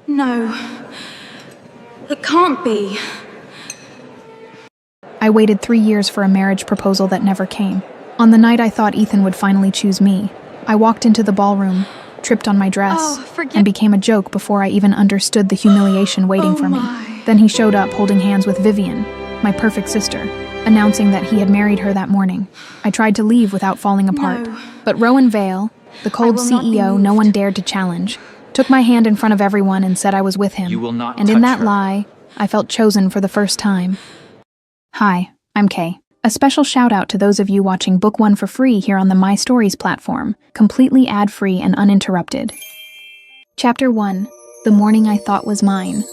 No. It can't be. I waited 3 years for a marriage proposal that never came. On the night I thought Ethan would finally choose me, I walked into the ballroom, tripped on my dress, and became a joke before I even understood the humiliation waiting for me. Then he showed up holding hands with Vivian, my perfect sister, announcing that he had married her that morning. I tried to leave without falling apart, but Rowan Vale, the cold CEO no one dared to challenge, took my hand in front of everyone and said I was with him. You will not and in touch that her. lie, I felt chosen for the first time. Hi, I'm Kay. A special shout out to those of you watching Book 1 for free here on the My Stories platform, completely ad-free and uninterrupted. Chapter 1, The Morning I Thought Was Mine.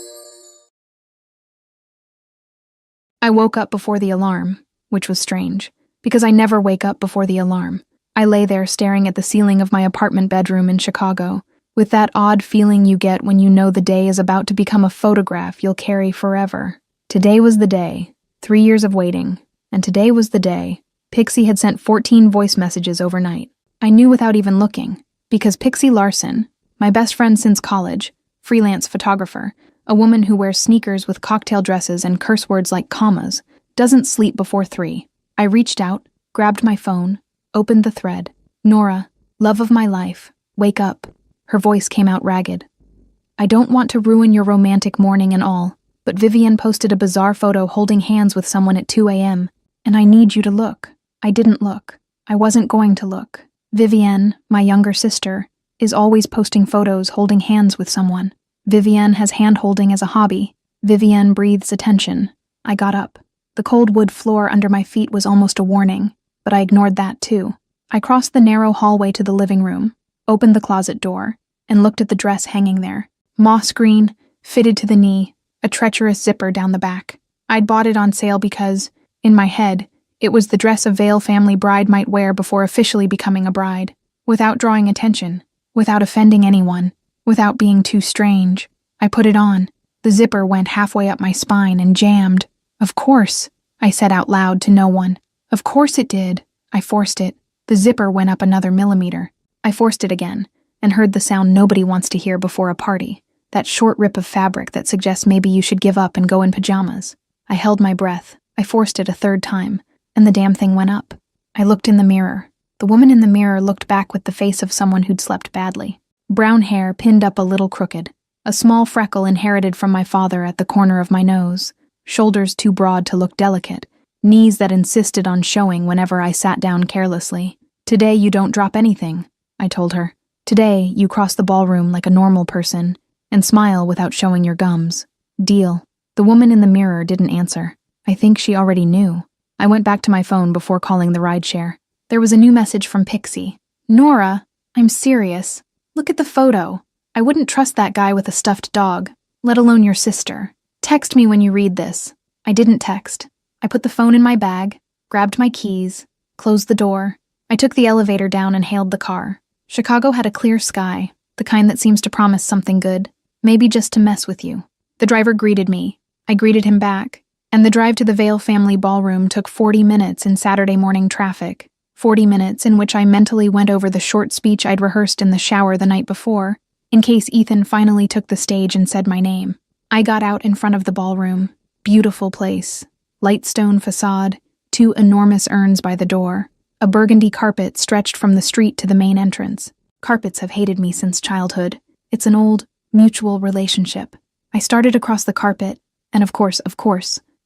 I woke up before the alarm, which was strange, because I never wake up before the alarm. I lay there staring at the ceiling of my apartment bedroom in Chicago, with that odd feeling you get when you know the day is about to become a photograph you'll carry forever. Today was the day, 3 years of waiting, and today was the day. Pixie had sent 14 voice messages overnight. I knew without even looking, because Pixie Larson, my best friend since college, freelance photographer, a woman who wears sneakers with cocktail dresses and curse words like commas, doesn't sleep before 3. I reached out, grabbed my phone, opened the thread. Nora, love of my life, wake up. Her voice came out ragged. I don't want to ruin your romantic morning and all, but Vivian posted a bizarre photo holding hands with someone at 2 a.m., and I need you to look. I didn't look. I wasn't going to look. Vivienne, my younger sister, is always posting photos holding hands with someone. Vivienne has hand-holding as a hobby. Vivienne breathes attention. I got up. The cold wood floor under my feet was almost a warning, but I ignored that too. I crossed the narrow hallway to the living room, opened the closet door, and looked at the dress hanging there. Moss green, fitted to the knee, a treacherous zipper down the back. I'd bought it on sale because, in my head, it was the dress a Vale family bride might wear before officially becoming a bride, without drawing attention, without offending anyone, without being too strange. I put it on. The zipper went halfway up my spine and jammed. Of course, I said out loud to no one. Of course it did. I forced it. The zipper went up another millimeter. I forced it again, and heard the sound nobody wants to hear before a party, that short rip of fabric that suggests maybe you should give up and go in pajamas. I held my breath. I forced it a third time, and the damn thing went up. I looked in the mirror. The woman in the mirror looked back with the face of someone who'd slept badly. Brown hair pinned up a little crooked, a small freckle inherited from my father at the corner of my nose, shoulders too broad to look delicate, knees that insisted on showing whenever I sat down carelessly. Today you don't drop anything, I told her. Today you cross the ballroom like a normal person and smile without showing your gums. Deal. The woman in the mirror didn't answer. I think she already knew. I went back to my phone before calling the rideshare. There was a new message from Pixie. Nora, I'm serious. Look at the photo. I wouldn't trust that guy with a stuffed dog, let alone your sister. Text me when you read this. I didn't text. I put the phone in my bag, grabbed my keys, closed the door. I took the elevator down and hailed the car. Chicago had a clear sky, the kind that seems to promise something good, maybe just to mess with you. The driver greeted me. I greeted him back, and the drive to the Vale family ballroom took 40 minutes in Saturday morning traffic. 40 minutes in which I mentally went over the short speech I'd rehearsed in the shower the night before, in case Ethan finally took the stage and said my name. I got out in front of the ballroom. Beautiful place. Light stone facade, 2 enormous urns by the door. A burgundy carpet stretched from the street to the main entrance. Carpets have hated me since childhood. It's an old, mutual relationship. I started across the carpet, and of course,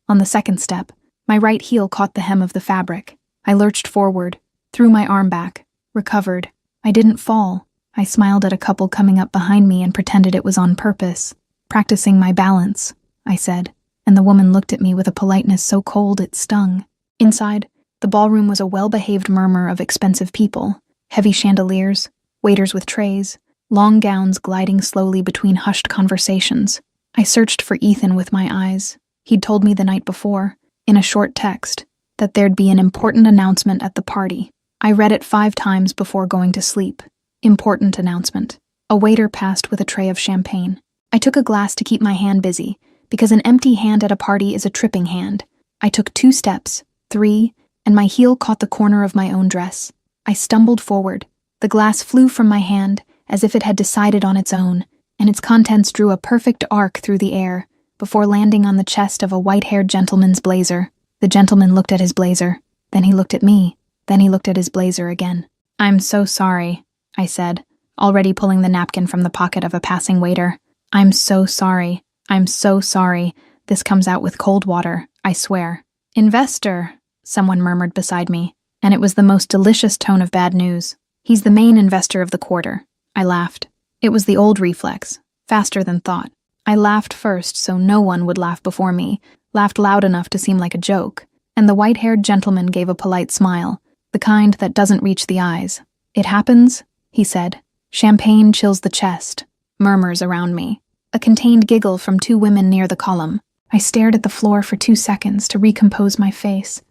on the second step, my right heel caught the hem of the fabric. I lurched forward, threw my arm back, recovered. I didn't fall. I smiled at a couple coming up behind me and pretended it was on purpose. Practicing my balance, I said, and the woman looked at me with a politeness so cold it stung. Inside, the ballroom was a well-behaved murmur of expensive people, heavy chandeliers, waiters with trays, long gowns gliding slowly between hushed conversations. I searched for Ethan with my eyes. He'd told me the night before, in a short text, that there'd be an important announcement at the party. I read it 5 times before going to sleep. Important announcement. A waiter passed with a tray of champagne. I took a glass to keep my hand busy, because an empty hand at a party is a tripping hand. I took 2 steps, 3, and my heel caught the corner of my own dress. I stumbled forward. The glass flew from my hand, as if it had decided on its own, and its contents drew a perfect arc through the air before landing on the chest of a white-haired gentleman's blazer. The gentleman looked at his blazer, then he looked at me, then he looked at his blazer again. "I'm so sorry," I said, already pulling the napkin from the pocket of a passing waiter. "I'm so sorry. I'm so sorry. This comes out with cold water, I swear." "Investor," someone murmured beside me, and it was the most delicious tone of bad news. "He's the main investor of the quarter." I laughed. It was the old reflex, faster than thought. I laughed first so no one would laugh before me, laughed loud enough to seem like a joke, and the white-haired gentleman gave a polite smile, the kind that doesn't reach the eyes. "It happens," he said. "Champagne chills the chest." Murmurs around me. A contained giggle from two women near the column. I stared at the floor for 2 seconds to recompose my face,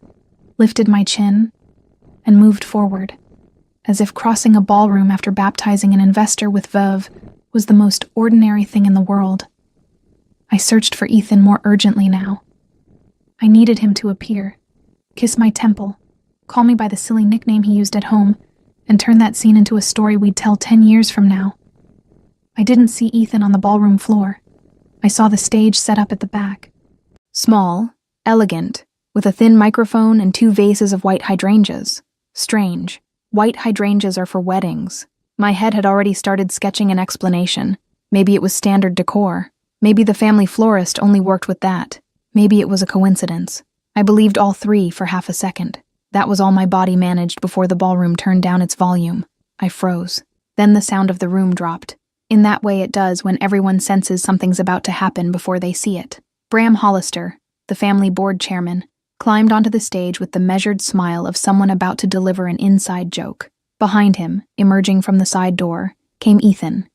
lifted my chin, and moved forward, as if crossing a ballroom after baptizing an investor with Veuve was the most ordinary thing in the world. I searched for Ethan more urgently now. I needed him to appear, kiss my temple, call me by the silly nickname he used at home, and turn that scene into a story we'd tell 10 years from now. I didn't see Ethan on the ballroom floor. I saw the stage set up at the back. Small, elegant, with a thin microphone and 2 vases of white hydrangeas. Strange. White hydrangeas are for weddings. My head had already started sketching an explanation. Maybe it was standard decor. Maybe the family florist only worked with that. Maybe it was a coincidence. I believed all 3 for half a second. That was all my body managed before the ballroom turned down its volume. I froze. Then the sound of the room dropped. In that way it does when everyone senses something's about to happen before they see it. Bram Hollister, the family board chairman, climbed onto the stage with the measured smile of someone about to deliver an inside joke. Behind him, emerging from the side door, came Ethan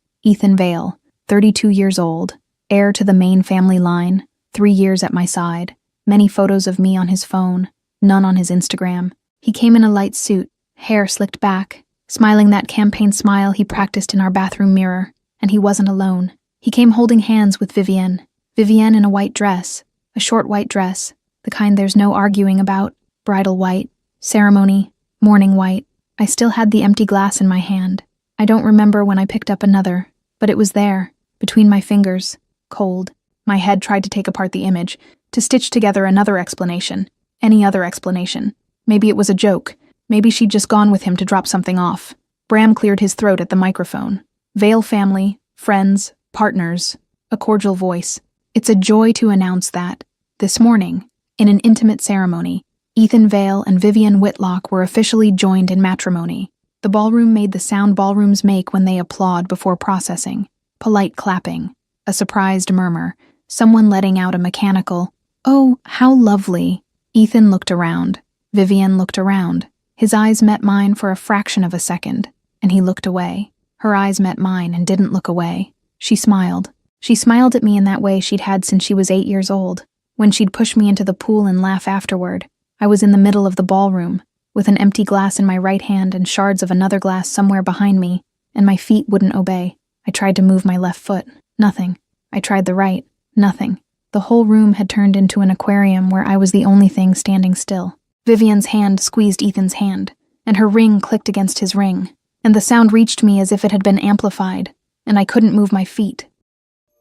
Vale, 32 years old, heir to the main family line, 3 years at my side, many photos of me on his phone, none on his Instagram. He came in a light suit, hair slicked back, smiling that campaign smile he practiced in our bathroom mirror, and he wasn't alone. He came holding hands with Vivienne in a white dress, a short white dress, the kind there's no arguing about, bridal white, ceremony, mourning white. I still had the empty glass in my hand. I don't remember when I picked up another, but it was there, between my fingers, cold. My head tried to take apart the image, to stitch together another explanation, any other explanation. Maybe it was a joke. Maybe she'd just gone with him to drop something off. Bram cleared his throat at the microphone. Vale family, friends, partners, a cordial voice. It's a joy to announce that, this morning, in an intimate ceremony, Ethan Vale and Vivienne Whitlock were officially joined in matrimony. The ballroom made the sound ballrooms make when they applaud before processing. Polite clapping, a surprised murmur, someone letting out a mechanical, "Oh, how lovely." Ethan looked around. Vivienne looked around. His eyes met mine for a fraction of a second, and he looked away. Her eyes met mine and didn't look away. She smiled. She smiled at me in that way she'd had since she was 8 years old, when she'd push me into the pool and laugh afterward. I was in the middle of the ballroom, with an empty glass in my right hand and shards of another glass somewhere behind me, and my feet wouldn't obey. I tried to move my left foot. Nothing. I tried the right. Nothing. The whole room had turned into an aquarium where I was the only thing standing still. Vivienne's hand squeezed Ethan's hand, and her ring clicked against his ring, and the sound reached me as if it had been amplified, and I couldn't move my feet.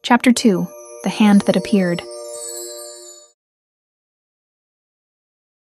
Chapter 2. The Hand That Appeared.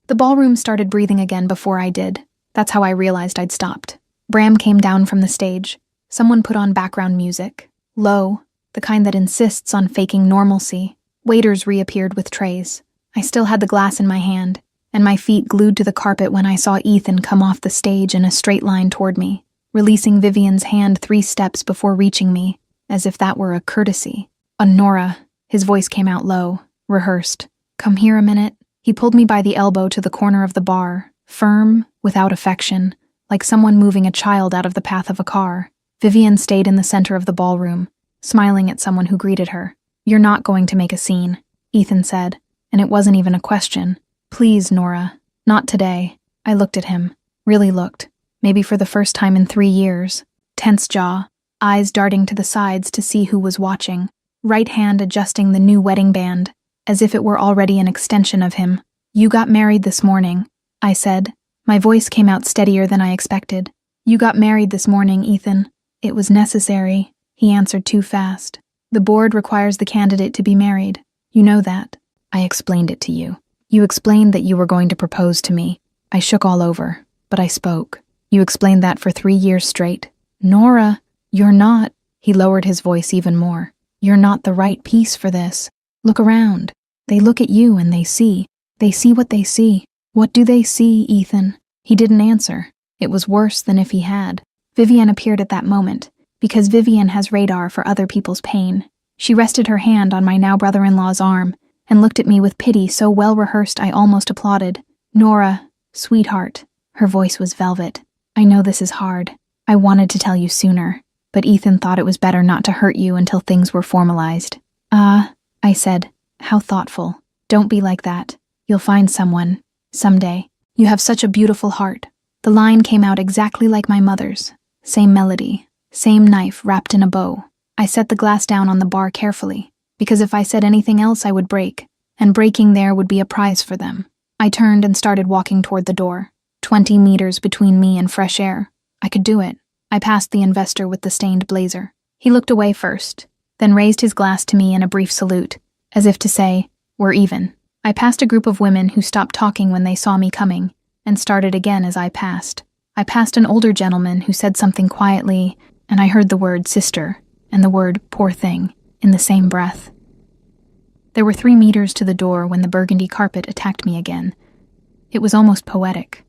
The ballroom started breathing again before I did. That's how I realized I'd stopped. Bram came down from the stage. Someone put on background music. Low, the kind that insists on faking normalcy. Waiters reappeared with trays. I still had the glass in my hand, and my feet glued to the carpet when I saw Ethan come off the stage in a straight line toward me, releasing Vivienne's hand 3 steps before reaching me, as if that were a courtesy. "Nora," his voice came out low, rehearsed. "Come here a minute." He pulled me by the elbow to the corner of the bar, firm, without affection, like someone moving a child out of the path of a car. Vivienne stayed in the center of the ballroom, smiling at someone who greeted her. "You're not going to make a scene," Ethan said, and it wasn't even a question. "Please, Nora, not today." I looked at him, really looked, maybe for the first time in 3 years. Tense jaw, eyes darting to the sides to see who was watching, right hand adjusting the new wedding band, as if it were already an extension of him. "You got married this morning," I said. My voice came out steadier than I expected. "You got married this morning, Ethan. It was necessary." He answered too fast. The board requires the candidate to be married. You know that. I explained it to you. You explained that you were going to propose to me. I shook all over, but I spoke. You explained that for 3 years straight. Nora, you're not. He lowered his voice even more. You're not the right piece for this. Look around. They look at you and they see. They see what they see. What do they see, Ethan? He didn't answer. It was worse than if he had. Vivian appeared at that moment, because Vivian has radar for other people's pain. She rested her hand on my now brother-in-law's arm and looked at me with pity so well-rehearsed I almost applauded. Nora, sweetheart. Her voice was velvet. I know this is hard. I wanted to tell you sooner, but Ethan thought it was better not to hurt you until things were formalized. I said, how thoughtful. Don't be like that. You'll find someone. Someday. You have such a beautiful heart. The line came out exactly like my mother's. Same melody. Same knife wrapped in a bow. I set the glass down on the bar carefully, because if I said anything else I would break, and breaking there would be a prize for them. I turned and started walking toward the door. 20 meters between me and fresh air. I could do it. I passed the investor with the stained blazer. He looked away first, then raised his glass to me in a brief salute, as if to say, we're even. I passed a group of women who stopped talking when they saw me coming, and started again as I passed. I passed an older gentleman who said something quietly, and I heard the word sister and the word poor thing in the same breath. There were 3 meters to the door when the burgundy carpet attacked me again. It was almost poetic.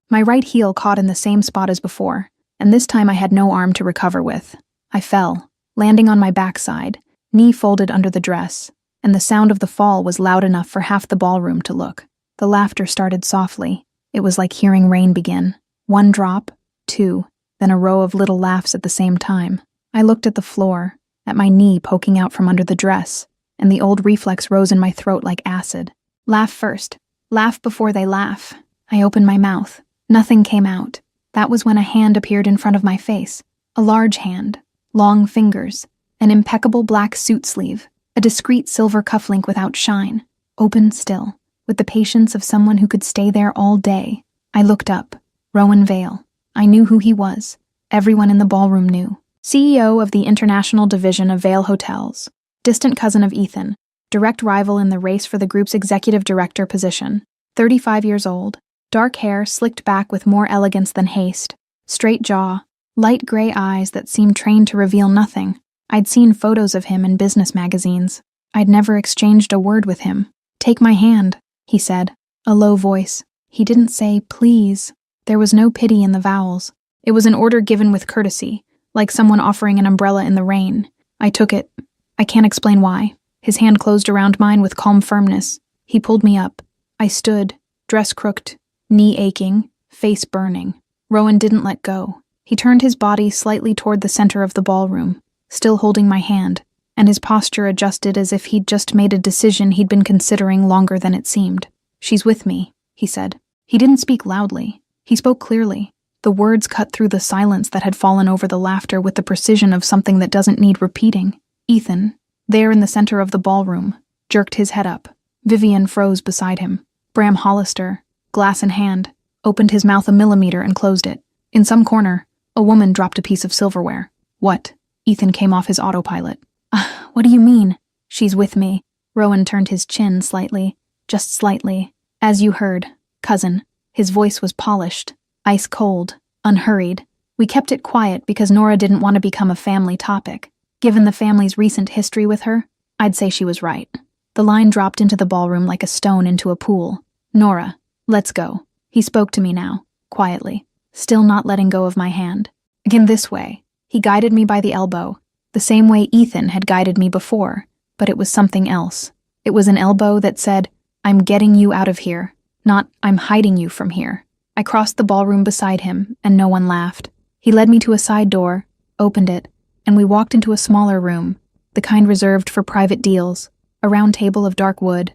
My right heel caught in the same spot as before, and this time I had no arm to recover with. I fell, landing on my backside, knee folded under the dress, and the sound of the fall was loud enough for half the ballroom to look. The laughter started softly. It was like hearing rain begin. 1 drop, 2, then a row of little laughs at the same time. I looked at the floor, at my knee poking out from under the dress, and the old reflex rose in my throat like acid. Laugh first. Laugh before they laugh. I opened my mouth. Nothing came out. That was when a hand appeared in front of my face. A large hand. Long fingers. An impeccable black suit sleeve. A discreet silver cufflink without shine. Open still. With the patience of someone who could stay there all day. I looked up. Rowan Vale. I knew who he was. Everyone in the ballroom knew. CEO of the International Division of Vale Hotels. Distant cousin of Ethan. Direct rival in the race for the group's executive director position. 35 years old. Dark hair slicked back with more elegance than haste. Straight jaw. Light gray eyes that seemed trained to reveal nothing. I'd seen photos of him in business magazines. I'd never exchanged a word with him. Take my hand, he said. A low voice. He didn't say, please. There was no pity in the vowels. It was an order given with courtesy, like someone offering an umbrella in the rain. I took it. I can't explain why. His hand closed around mine with calm firmness. He pulled me up. I stood, dress crooked, knee aching, face burning. Rowan didn't let go. He turned his body slightly toward the center of the ballroom, still holding my hand, and his posture adjusted as if he'd just made a decision he'd been considering longer than it seemed. She's with me, he said. He didn't speak loudly. He spoke clearly. The words cut through the silence that had fallen over the laughter with the precision of something that doesn't need repeating. Ethan, there in the center of the ballroom, jerked his head up. Vivian froze beside him. Bram Hollister, glass in hand, opened his mouth a millimeter and closed it. In some corner, a woman dropped a piece of silverware. What? Ethan came off his autopilot. What do you mean? She's with me. Rowan turned his chin slightly, just slightly. As you heard, cousin. His voice was polished, ice cold, unhurried. We kept it quiet because Nora didn't want to become a family topic. Given the family's recent history with her, I'd say she was right. The line dropped into the ballroom like a stone into a pool. Nora, let's go. He spoke to me now, quietly, still not letting go of my hand. Again this way. He guided me by the elbow, the same way Ethan had guided me before, but it was something else. It was an elbow that said, I'm getting you out of here, not I'm hiding you from here. I crossed the ballroom beside him, and no one laughed. He led me to a side door, opened it, and we walked into a smaller room, the kind reserved for private deals, a round table of dark wood,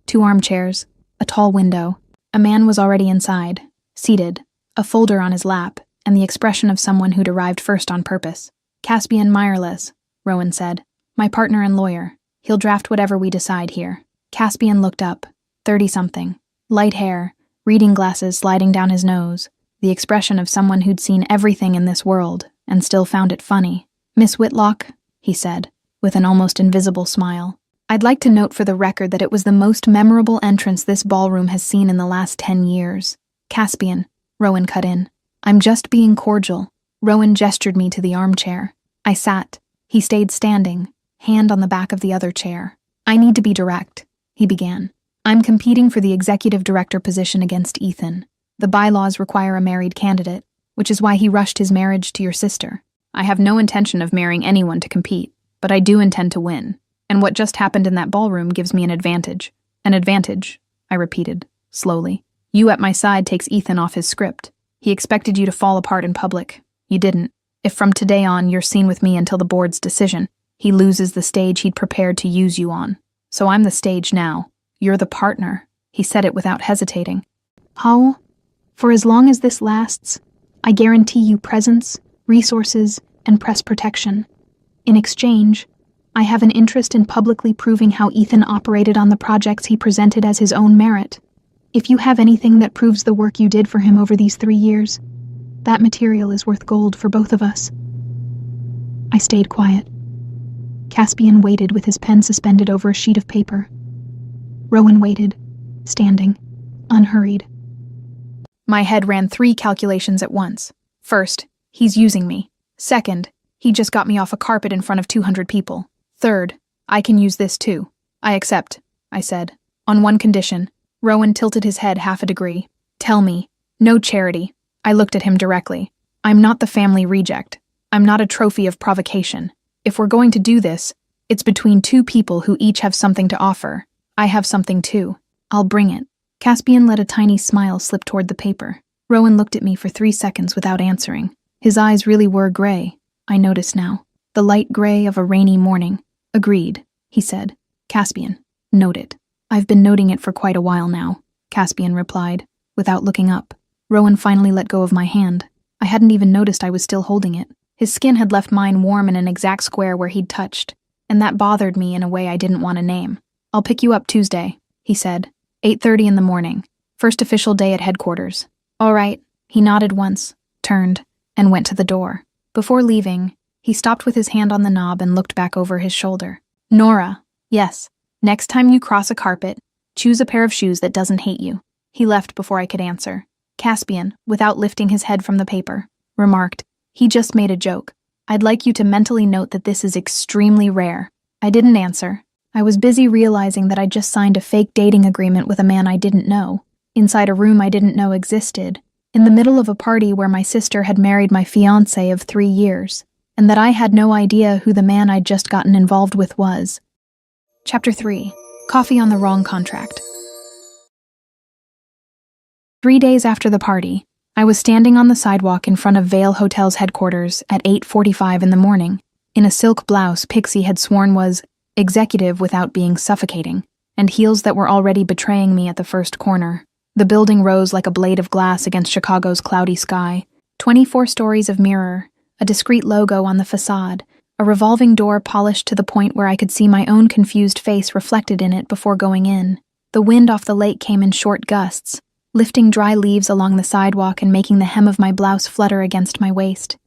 2 armchairs, a tall window. A man was already inside, seated, a folder on his lap, and the expression of someone who'd arrived first on purpose. Caspian Meyerless, Rowan said. My partner and lawyer. He'll draft whatever we decide here. Caspian looked up, 30-something. Light hair, reading glasses sliding down his nose, the expression of someone who'd seen everything in this world and still found it funny. Miss Whitlock, he said, with an almost invisible smile. I'd like to note for the record that it was the most memorable entrance this ballroom has seen in the last 10 years. Caspian, Rowan cut in. I'm just being cordial. Rowan gestured me to the armchair. I sat. He stayed standing, hand on the back of the other chair. I need to be direct, he began. I'm competing for the executive director position against Ethan. The bylaws require a married candidate, which is why he rushed his marriage to your sister. I have no intention of marrying anyone to compete, but I do intend to win. And what just happened in that ballroom gives me an advantage. An advantage, I repeated, slowly. You at my side takes Ethan off his script. He expected you to fall apart in public. You didn't. If from today on you're seen with me until the board's decision, he loses the stage he'd prepared to use you on. So I'm the stage now. You're the partner. He said it without hesitating. How? For as long as this lasts, I guarantee you presence, resources, and press protection. In exchange, I have an interest in publicly proving how Ethan operated on the projects he presented as his own merit. If you have anything that proves the work you did for him over these 3 years, that material is worth gold for both of us. I stayed quiet. Caspian waited with his pen suspended over a sheet of paper. Rowan waited, standing, unhurried. My head ran 3 calculations at once. First, he's using me. Second, he just got me off a carpet in front of 200 people. Third, I can use this too. I accept, I said. On one condition. Rowan tilted his head half a degree. Tell me. No charity. I looked at him directly. I'm not the family reject. I'm not a trophy of provocation. If we're going to do this, it's between 2 people who each have something to offer. I have something too. I'll bring it. Caspian let a tiny smile slip toward the paper. Rowan looked at me for 3 seconds without answering. His eyes really were gray, I noticed now. The light gray of a rainy morning. Agreed, he said. Caspian, note it. I've been noting it for quite a while now, Caspian replied, without looking up. Rowan finally let go of my hand. I hadn't even noticed I was still holding it. His skin had left mine warm in an exact square where he'd touched, and that bothered me in a way I didn't want to name. I'll pick you up Tuesday, he said. 8:30 in the morning. First official day at headquarters. All right, he nodded once, turned, and went to the door. Before leaving, he stopped with his hand on the knob and looked back over his shoulder. Nora, yes, next time you cross a carpet, choose a pair of shoes that doesn't hate you. He left before I could answer. Caspian, without lifting his head from the paper, remarked, he just made a joke. I'd like you to mentally note that this is extremely rare. I didn't answer. I was busy realizing that I'd just signed a fake dating agreement with a man I didn't know, inside a room I didn't know existed, in the middle of a party where my sister had married my fiancé of 3 years, and that I had no idea who the man I'd just gotten involved with was. Chapter 3. Coffee on the Wrong Contract. 3 days after the party, I was standing on the sidewalk in front of Vale Hotel's headquarters at 8:45 in the morning, in a silk blouse Pixie had sworn was executive without being suffocating, and heels that were already betraying me at the first corner. The building rose like a blade of glass against Chicago's cloudy sky. 24 stories of mirror, a discreet logo on the facade, a revolving door polished to the point where I could see my own confused face reflected in it before going in. The wind off the lake came in short gusts, lifting dry leaves along the sidewalk and making the hem of my blouse flutter against my waist.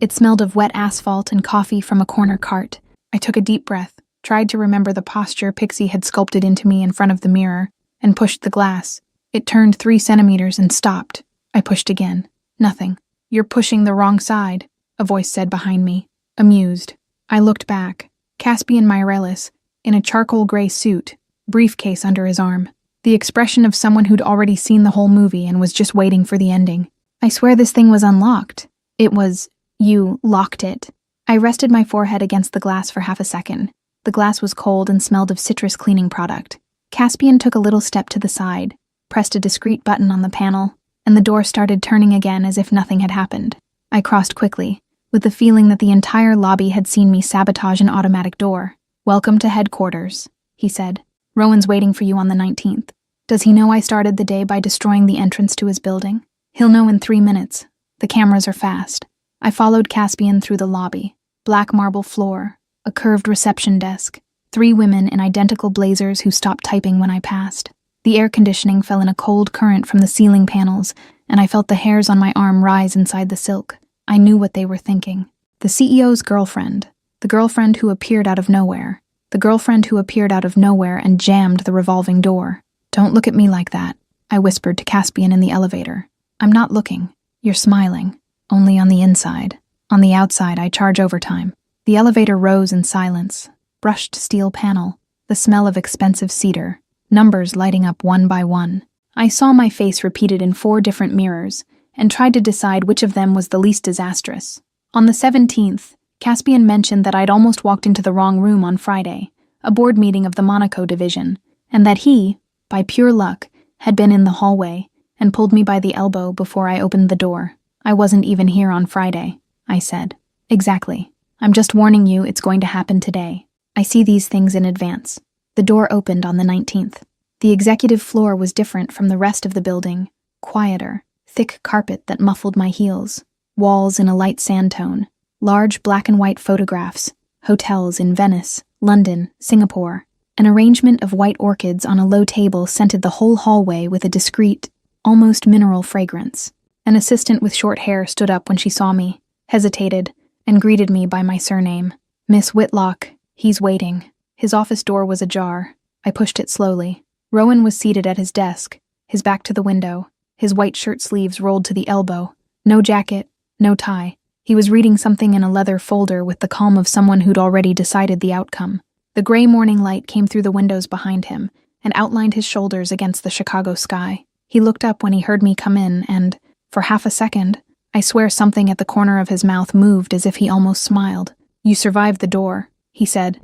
It smelled of wet asphalt and coffee from a corner cart. I took a deep breath, tried to remember the posture Pixie had sculpted into me in front of the mirror, and pushed the glass. It turned 3 centimeters and stopped. I pushed again. Nothing. You're pushing the wrong side, a voice said behind me, amused. I looked back. Caspian Mireles, in a charcoal gray suit, briefcase under his arm. The expression of someone who'd already seen the whole movie and was just waiting for the ending. I swear this thing was unlocked. It was, you locked it. I rested my forehead against the glass for half a second. The glass was cold and smelled of citrus cleaning product. Caspian took a little step to the side, pressed a discreet button on the panel, and the door started turning again as if nothing had happened. I crossed quickly, with the feeling that the entire lobby had seen me sabotage an automatic door. Welcome to headquarters, he said. Rowan's waiting for you on the 19th. Does he know I started the day by destroying the entrance to his building? He'll know in 3 minutes. The cameras are fast. I followed Caspian through the lobby. Black marble floor, a curved reception desk, 3 women in identical blazers who stopped typing when I passed. The air conditioning fell in a cold current from the ceiling panels, and I felt the hairs on my arm rise inside the silk. I knew what they were thinking. The CEO's girlfriend. The girlfriend who appeared out of nowhere. The girlfriend who appeared out of nowhere and jammed the revolving door. "Don't look at me like that," I whispered to Caspian in the elevator. "I'm not looking. You're smiling. Only on the inside. On the outside, I charge overtime." The elevator rose in silence. Brushed steel panel. The smell of expensive cedar. Numbers lighting up one by one. I saw my face repeated in 4 different mirrors and tried to decide which of them was the least disastrous. On the 17th, Caspian mentioned that I'd almost walked into the wrong room on Friday, a board meeting of the Monaco division, and that he, by pure luck, had been in the hallway and pulled me by the elbow before I opened the door. "I wasn't even here on Friday," I said. "Exactly. I'm just warning you it's going to happen today. I see these things in advance." The door opened on the 19th. The executive floor was different from the rest of the building, quieter, thick carpet that muffled my heels, walls in a light sand tone, large black and white photographs, hotels in Venice, London, Singapore. An arrangement of white orchids on a low table scented the whole hallway with a discreet, almost mineral fragrance. An assistant with short hair stood up when she saw me, hesitated, and greeted me by my surname. "Miss Whitlock, he's waiting." His office door was ajar. I pushed it slowly. Rowan was seated at his desk, his back to the window, his white shirt sleeves rolled to the elbow. No jacket, no tie. He was reading something in a leather folder with the calm of someone who'd already decided the outcome. The gray morning light came through the windows behind him and outlined his shoulders against the Chicago sky. He looked up when he heard me come in and, for half a second, I swear something at the corner of his mouth moved as if he almost smiled. "You survived the door," he said.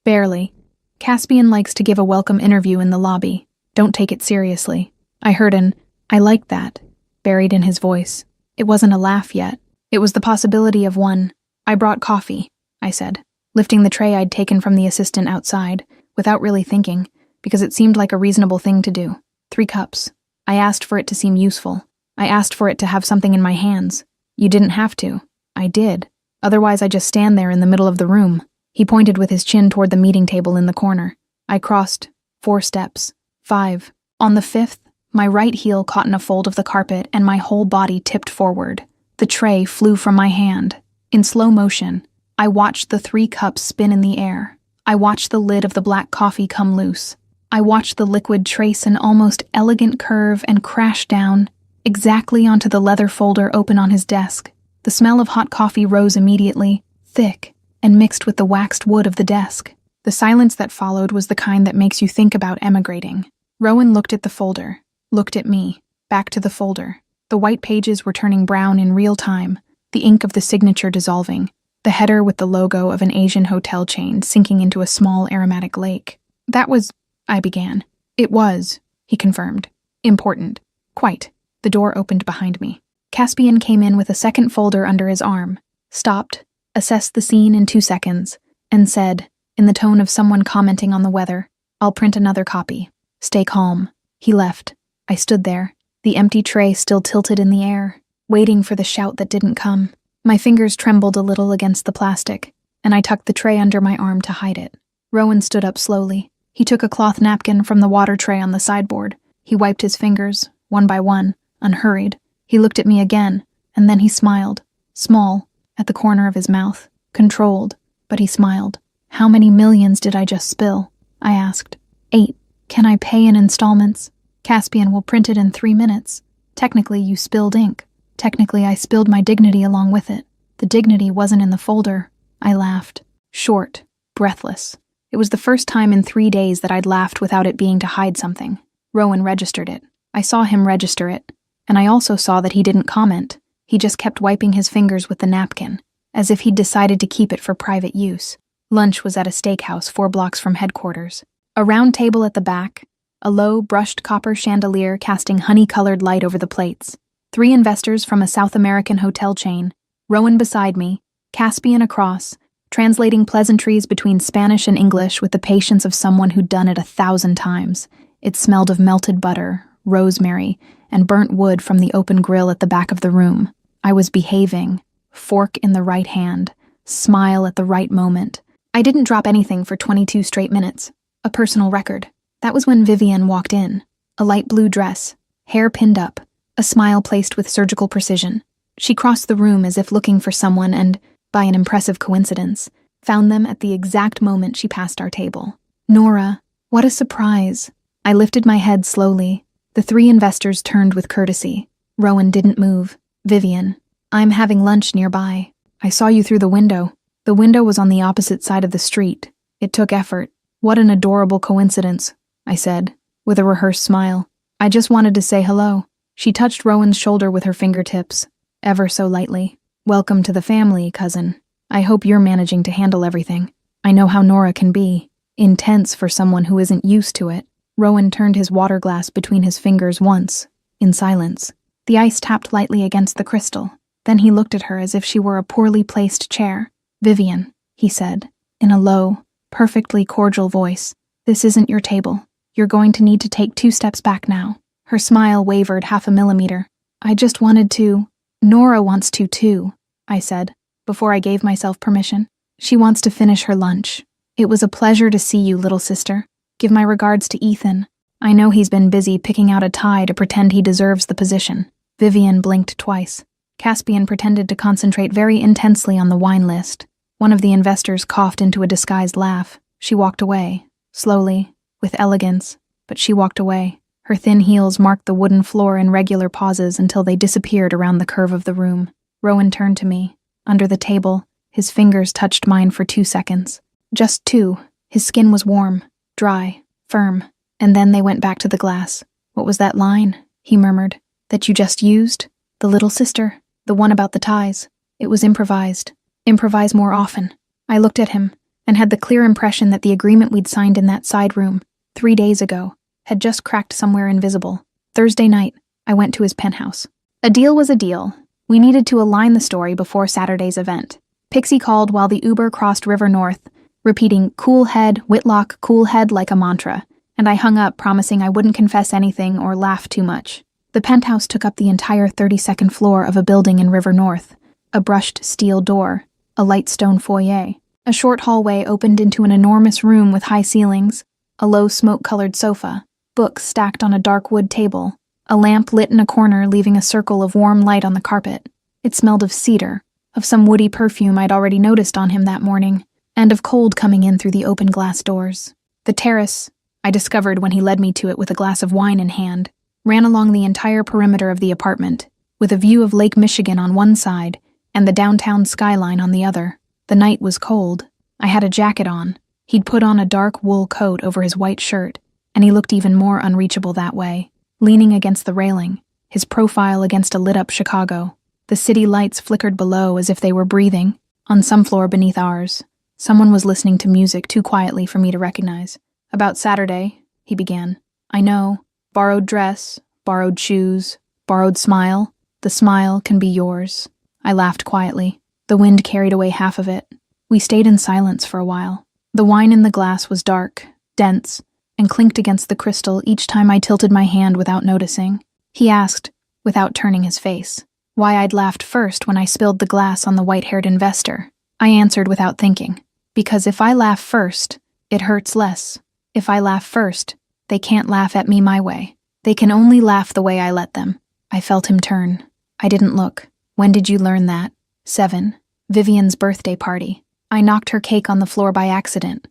"Barely. Caspian likes to give a welcome interview in the lobby. Don't take it seriously." I heard an "I like that" buried in his voice. It wasn't a laugh yet. It was the possibility of one. "I brought coffee," I said, lifting the tray I'd taken from the assistant outside, without really thinking, because it seemed like a reasonable thing to do. 3 cups. I asked for it to seem useful. I asked for it to have something in my hands. "You didn't have to." "I did. Otherwise I'd just stand there in the middle of the room." He pointed with his chin toward the meeting table in the corner. I crossed 4 steps. 5. On the 5th, my right heel caught in a fold of the carpet and my whole body tipped forward. The tray flew from my hand. In slow motion, I watched the 3 cups spin in the air. I watched the lid of the black coffee come loose. I watched the liquid trace an almost elegant curve and crash down, exactly onto the leather folder open on his desk. The smell of hot coffee rose immediately, thick, and mixed with the waxed wood of the desk. The silence that followed was the kind that makes you think about emigrating. Rowan looked at the folder, looked at me, back to the folder. The white pages were turning brown in real time, the ink of the signature dissolving, the header with the logo of an Asian hotel chain sinking into a small aromatic lake. "That was," I began. "It was," he confirmed. "Important. Quite." The door opened behind me. Caspian came in with a second folder under his arm, stopped, assessed the scene in 2 seconds, and said, in the tone of someone commenting on the weather, "I'll print another copy. Stay calm." He left. I stood there, the empty tray still tilted in the air, waiting for the shout that didn't come. My fingers trembled a little against the plastic, and I tucked the tray under my arm to hide it. Rowan stood up slowly. He took a cloth napkin from the water tray on the sideboard. He wiped his fingers, one by one, unhurried. He looked at me again, and then he smiled. Small, at the corner of his mouth, controlled, but he smiled. "How many millions did I just spill?" I asked. 8. "Can I pay in installments? Caspian will print it in 3 minutes. Technically, you spilled ink. Technically, I spilled my dignity along with it. The dignity wasn't in the folder." I laughed. Short, breathless. It was the first time in 3 days that I'd laughed without it being to hide something. Rowan registered it. I saw him register it, and I also saw that he didn't comment. He just kept wiping his fingers with the napkin, as if he'd decided to keep it for private use. Lunch was at a steakhouse 4 blocks from headquarters. A round table at the back, a low, brushed copper chandelier casting honey-colored light over the plates. 3 investors from a South American hotel chain, Rowan beside me, Caspian across, translating pleasantries between Spanish and English with the patience of someone who'd done it 1,000 times. It smelled of melted butter, rosemary, and burnt wood from the open grill at the back of the room. I was behaving, fork in the right hand, smile at the right moment. I didn't drop anything for 22 straight minutes. A personal record. That was when Vivienne walked in. A light blue dress, hair pinned up, a smile placed with surgical precision. She crossed the room as if looking for someone and, by an impressive coincidence, found them at the exact moment she passed our table. Nora, what a surprise. I lifted my head slowly. The three investors turned with courtesy. Rowan didn't move. Vivian, I'm having lunch nearby. I saw you through the window. The window was on the opposite side of the street. It took effort. What an adorable coincidence, I said, with a rehearsed smile. I just wanted to say hello. She touched Rowan's shoulder with her fingertips, ever so lightly. Welcome to the family, cousin. I hope you're managing to handle everything. I know how Nora can be. Intense for someone who isn't used to it. Rowan turned his water glass between his fingers once, in silence. The ice tapped lightly against the crystal. Then he looked at her as if she were a poorly placed chair. Vivian, he said, in a low, perfectly cordial voice. This isn't your table. You're going to need to take 2 steps back now. Her smile wavered 0.5 millimeter. I just wanted to. Nora wants to too, I said, before I gave myself permission. She wants to finish her lunch. It was a pleasure to see you, little sister. Give my regards to Ethan. I know he's been busy picking out a tie to pretend he deserves the position. Vivian blinked twice. Caspian pretended to concentrate very intensely on the wine list. One of the investors coughed into a disguised laugh. She walked away, slowly, with elegance, but she walked away. Her thin heels marked the wooden floor in regular pauses until they disappeared around the curve of the room. Rowan turned to me. Under the table, his fingers touched mine for 2 seconds. Just 2. His skin was warm, dry, firm, and then they went back to the glass. What was that line? He murmured. That you just used? The little sister. The one about the ties. It was improvised. Improvise more often. I looked at him, and had the clear impression that the agreement we'd signed in that side room, 3 days ago, had just cracked somewhere invisible. Thursday night, I went to his penthouse. A deal was a deal. We needed to align the story before Saturday's event. Pixie called while the Uber crossed River North, repeating, "Cool head, Whitlock, cool head," like a mantra, and I hung up, promising I wouldn't confess anything or laugh too much. The penthouse took up the entire 32nd floor of a building in River North, a brushed steel door, a light stone foyer. A short hallway opened into an enormous room with high ceilings, a low smoke-colored sofa, books stacked on a dark wood table, a lamp lit in a corner leaving a circle of warm light on the carpet. It smelled of cedar, of some woody perfume I'd already noticed on him that morning, and of cold coming in through the open glass doors. The terrace, I discovered when he led me to it with a glass of wine in hand, ran along the entire perimeter of the apartment, with a view of Lake Michigan on one side and the downtown skyline on the other. The night was cold. I had a jacket on. He'd put on a dark wool coat over his white shirt, and he looked even more unreachable that way, leaning against the railing, his profile against a lit-up Chicago. The city lights flickered below as if they were breathing, on some floor beneath ours. Someone was listening to music too quietly for me to recognize. "About Saturday," he began. "I know. Borrowed dress, borrowed shoes, borrowed smile. The smile can be yours." I laughed quietly. The wind carried away half of it. We stayed in silence for a while. The wine in the glass was dark, dense, and clinked against the crystal each time I tilted my hand without noticing. He asked, without turning his face, why I'd laughed first when I spilled the glass on the white-haired investor. I answered without thinking. Because if I laugh first, it hurts less. If I laugh first, they can't laugh at me my way. They can only laugh the way I let them. I felt him turn. I didn't look. "When did you learn that?" 7. Vivian's birthday party. I knocked her cake on the floor by accident.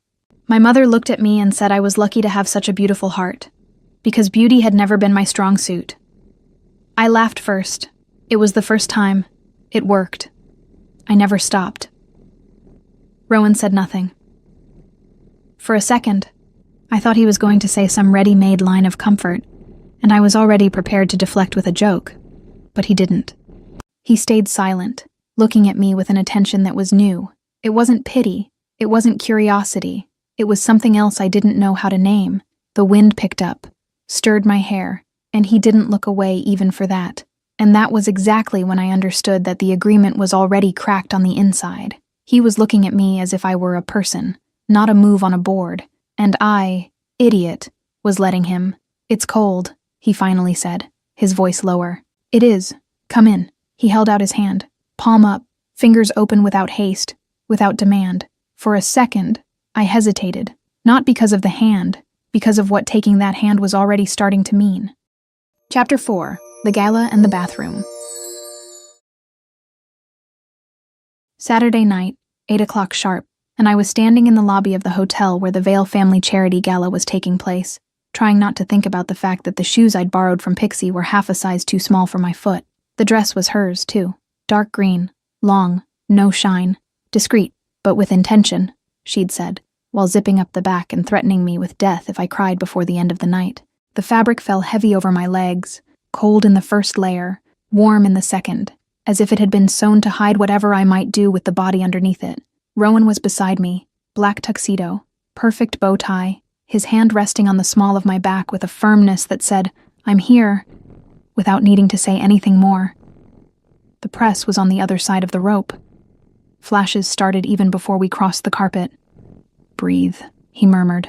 My mother looked at me and said I was lucky to have such a beautiful heart, because beauty had never been my strong suit. I laughed first. It was the first time. It worked. I never stopped. Rowan said nothing. For a second, I thought he was going to say some ready-made line of comfort, and I was already prepared to deflect with a joke, but he didn't. He stayed silent, looking at me with an attention that was new. It wasn't pity, it wasn't curiosity, it was something else I didn't know how to name. The wind picked up, stirred my hair, and he didn't look away even for that. And that was exactly when I understood that the agreement was already cracked on the inside. He was looking at me as if I were a person, not a move on a board, and I, idiot, was letting him. "It's cold," he finally said, his voice lower. "It is. Come in." He held out his hand, palm up, fingers open without haste, without demand. For a second, I hesitated, not because of the hand, because of what taking that hand was already starting to mean. Chapter 4. The Gala and the Bathroom. Saturday night, 8 o'clock sharp, and I was standing in the lobby of the hotel where the Vale Family Charity Gala was taking place, trying not to think about the fact that the shoes I'd borrowed from Pixie were half a size too small for my foot. The dress was hers, too. Dark green, long, no shine, discreet, but with intention, she'd said, while zipping up the back and threatening me with death if I cried before the end of the night. The fabric fell heavy over my legs, cold in the first layer, warm in the second, as if it had been sewn to hide whatever I might do with the body underneath it. Rowan was beside me, black tuxedo, perfect bow tie, his hand resting on the small of my back with a firmness that said, "I'm here," without needing to say anything more. The press was on the other side of the rope. Flashes started even before we crossed the carpet. "Breathe," he murmured.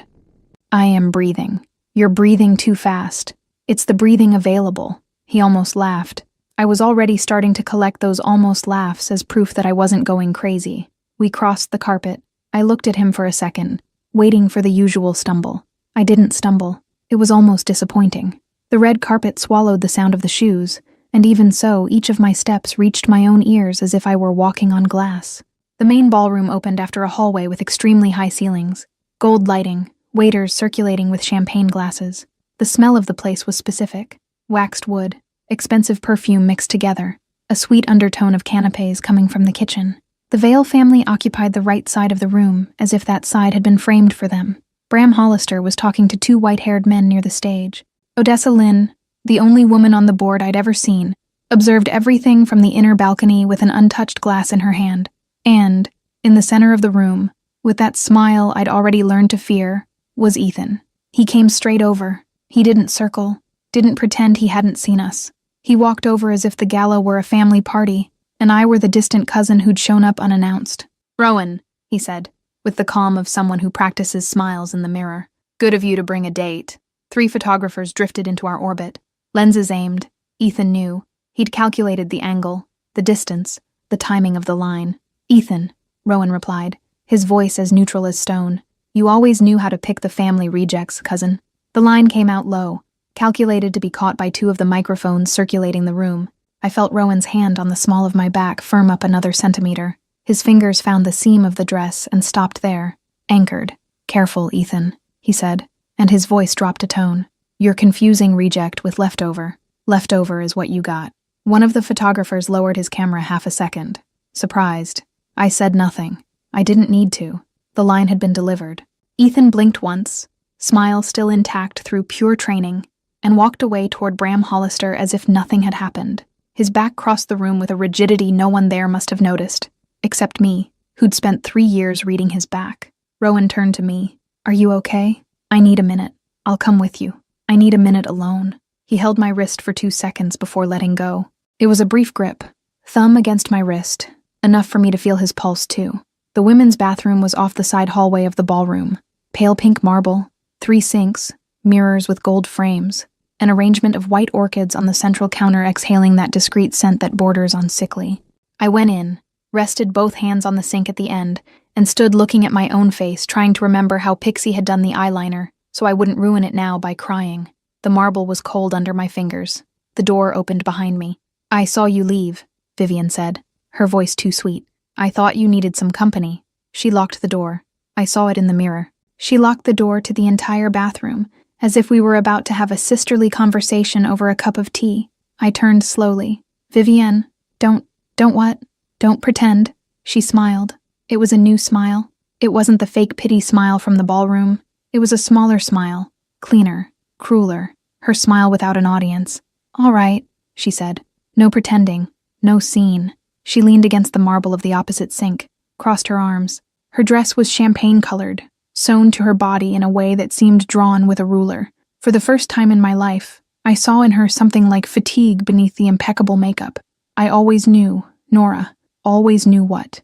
"I am breathing. You're breathing too fast. It's the breathing available." He almost laughed. I was already starting to collect those almost laughs as proof that I wasn't going crazy. We crossed the carpet. I looked at him for a second, waiting for the usual stumble. I didn't stumble. It was almost disappointing. The red carpet swallowed the sound of the shoes, and even so, each of my steps reached my own ears as if I were walking on glass. The main ballroom opened after a hallway with extremely high ceilings, gold lighting, waiters circulating with champagne glasses. The smell of the place was specific. Waxed wood, expensive perfume mixed together, a sweet undertone of canapes coming from the kitchen. The Vale family occupied the right side of the room, as if that side had been framed for them. Bram Hollister was talking to two white-haired men near the stage. Odessa Lynn, the only woman on the board I'd ever seen, observed everything from the inner balcony with an untouched glass in her hand. And, in the center of the room, with that smile I'd already learned to fear, was Ethan. He came straight over. He didn't circle, didn't pretend he hadn't seen us. He walked over as if the gala were a family party, and I were the distant cousin who'd shown up unannounced. "Rowan," he said, with the calm of someone who practices smiles in the mirror. "Good of you to bring a date." 3 photographers drifted into our orbit. Lenses aimed. Ethan knew. He'd calculated the angle, the distance, the timing of the line. "Ethan," Rowan replied, his voice as neutral as stone. "You always knew how to pick the family rejects, cousin." The line came out low, calculated to be caught by 2 of the microphones circulating the room. I felt Rowan's hand on the small of my back firm up another centimeter. His fingers found the seam of the dress and stopped there, anchored. "Careful, Ethan," he said, and his voice dropped a tone. "You're confusing reject with leftover. Leftover is what you got." One of the photographers lowered his camera half a second. Surprised. I said nothing. I didn't need to. The line had been delivered. Ethan blinked once, smile still intact through pure training, and walked away toward Bram Hollister as if nothing had happened. His back crossed the room with a rigidity no one there must have noticed, except me, who'd spent 3 years reading his back. Rowan turned to me. "Are you okay? I need a minute. I'll come with you. I need a minute alone." He held my wrist for 2 seconds before letting go. It was a brief grip, thumb against my wrist, enough for me to feel his pulse too. The women's bathroom was off the side hallway of the ballroom. Pale pink marble, 3 sinks, mirrors with gold frames, an arrangement of white orchids on the central counter exhaling that discreet scent that borders on sickly. I went in, rested both hands on the sink at the end, and stood looking at my own face, trying to remember how Pixie had done the eyeliner, so I wouldn't ruin it now by crying. The marble was cold under my fingers. The door opened behind me. "I saw you leave," Vivian said, her voice too sweet. "I thought you needed some company." She locked the door. I saw it in the mirror. She locked the door to the entire bathroom, as if we were about to have a sisterly conversation over a cup of tea. I turned slowly. "Vivienne, don't what? Don't pretend." She smiled. It was a new smile. It wasn't the fake pity smile from the ballroom. It was a smaller smile, cleaner, crueler, her smile without an audience. "All right," she said. "No pretending, no scene." She leaned against the marble of the opposite sink, crossed her arms. Her dress was champagne-colored, sewn to her body in a way that seemed drawn with a ruler. For the first time in my life, I saw in her something like fatigue beneath the impeccable makeup. I always knew, Nora, always knew what.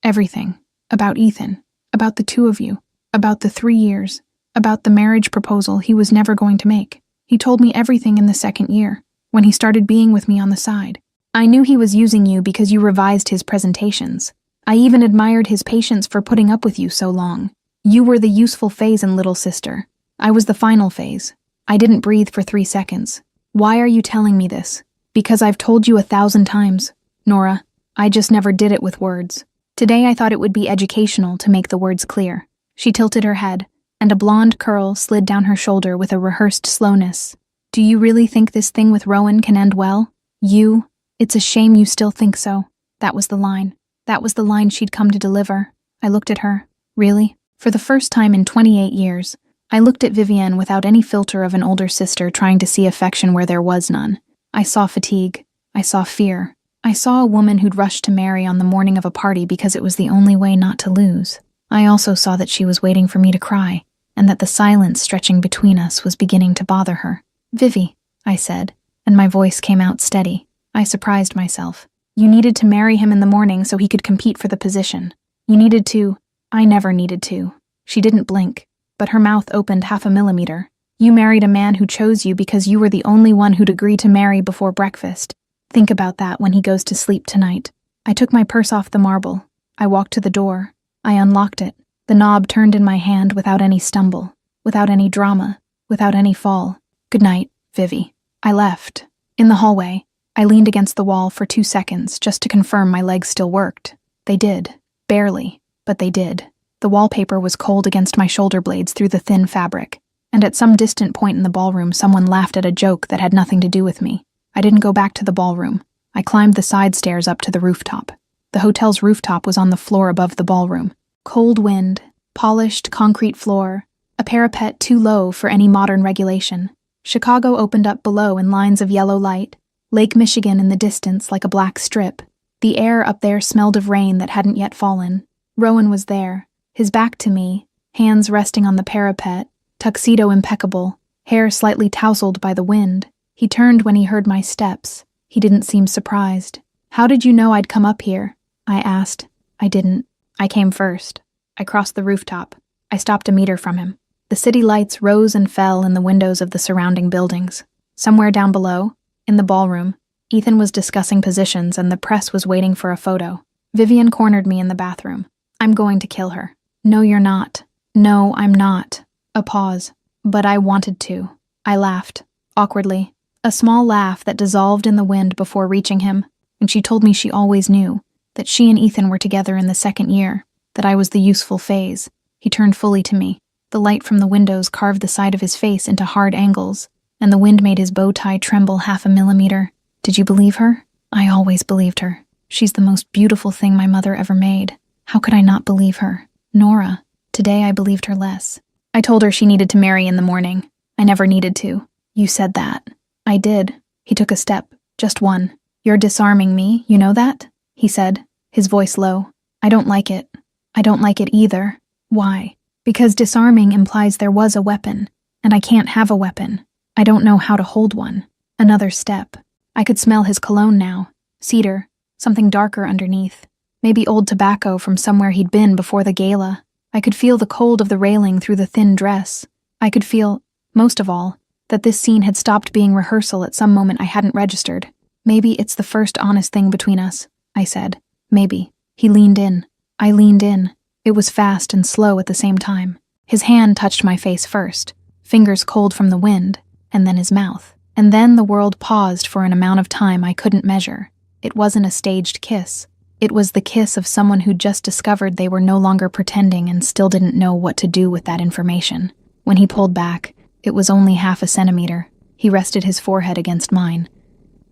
Everything. About Ethan. About the 2 of you. About the 3 years. About the marriage proposal he was never going to make. He told me everything in the 2nd year, when he started being with me on the side. I knew he was using you because you revised his presentations. I even admired his patience for putting up with you so long. You were the useful phase in Little Sister. I was the final phase. I didn't breathe for 3 seconds. Why are you telling me this? Because I've told you 1,000 times. Nora, I just never did it with words. Today I thought it would be educational to make the words clear. She tilted her head, and a blonde curl slid down her shoulder with a rehearsed slowness. Do you really think this thing with Rowan can end well? It's a shame you still think so. That was the line. That was the line she'd come to deliver. I looked at her. Really? For the first time in 28 years, I looked at Vivienne without any filter of an older sister trying to see affection where there was none. I saw fatigue. I saw fear. I saw a woman who'd rushed to marry on the morning of a party because it was the only way not to lose. I also saw that she was waiting for me to cry, and that the silence stretching between us was beginning to bother her. Vivi, I said, and my voice came out steady. I surprised myself. You needed to marry him in the morning so he could compete for the position. You needed to. I never needed to. She didn't blink, but her mouth opened 0.5 millimeter. You married a man who chose you because you were the only one who'd agree to marry before breakfast. Think about that when he goes to sleep tonight. I took my purse off the marble. I walked to the door. I unlocked it. The knob turned in my hand without any stumble, without any drama, without any fall. Good night, Vivi. I left. In the hallway, I leaned against the wall for 2 seconds just to confirm my legs still worked. They did. Barely, but they did. The wallpaper was cold against my shoulder blades through the thin fabric, and at some distant point in the ballroom someone laughed at a joke that had nothing to do with me. I didn't go back to the ballroom. I climbed the side stairs up to the rooftop. The hotel's rooftop was on the floor above the ballroom. Cold wind, polished concrete floor, a parapet too low for any modern regulation. Chicago opened up below in lines of yellow light, Lake Michigan in the distance like a black strip. The air up there smelled of rain that hadn't yet fallen. Rowan was there, his back to me, hands resting on the parapet, tuxedo impeccable, hair slightly tousled by the wind. He turned when he heard my steps. He didn't seem surprised. How did you know I'd come up here? I asked. I didn't. I came first. I crossed the rooftop. I stopped a meter from him. The city lights rose and fell in the windows of the surrounding buildings. Somewhere down below, in the ballroom, Ethan was discussing positions and the press was waiting for a photo. Vivienne cornered me in the bathroom. I'm going to kill her. No, you're not. No, I'm not. A pause. But I wanted to. I laughed, awkwardly. A small laugh that dissolved in the wind before reaching him, and she told me she always knew, that she and Ethan were together in the 2nd year, that I was the useful phase. He turned fully to me. The light from the windows carved the side of his face into hard angles, and the wind made his bow tie tremble 0.5 millimeter. Did you believe her? I always believed her. She's the most beautiful thing my mother ever made. How could I not believe her? Nora. Today I believed her less. I told her she needed to marry in the morning. I never needed to. You said that. I did. He took a step. Just one. You're disarming me, you know that? He said, his voice low. I don't like it. I don't like it either. Why? Because disarming implies there was a weapon, and I can't have a weapon. I don't know how to hold one. Another step. I could smell his cologne now. Cedar. Something darker underneath. Maybe old tobacco from somewhere he'd been before the gala. I could feel the cold of the railing through the thin dress. I could feel, most of all, that this scene had stopped being rehearsal at some moment I hadn't registered. Maybe it's the first honest thing between us, I said. Maybe. He leaned in. I leaned in. It was fast and slow at the same time. His hand touched my face first, fingers cold from the wind, and then his mouth. And then the world paused for an amount of time I couldn't measure. It wasn't a staged kiss. It was the kiss of someone who'd just discovered they were no longer pretending and still didn't know what to do with that information. When he pulled back, it was only 0.5 centimeter. He rested his forehead against mine.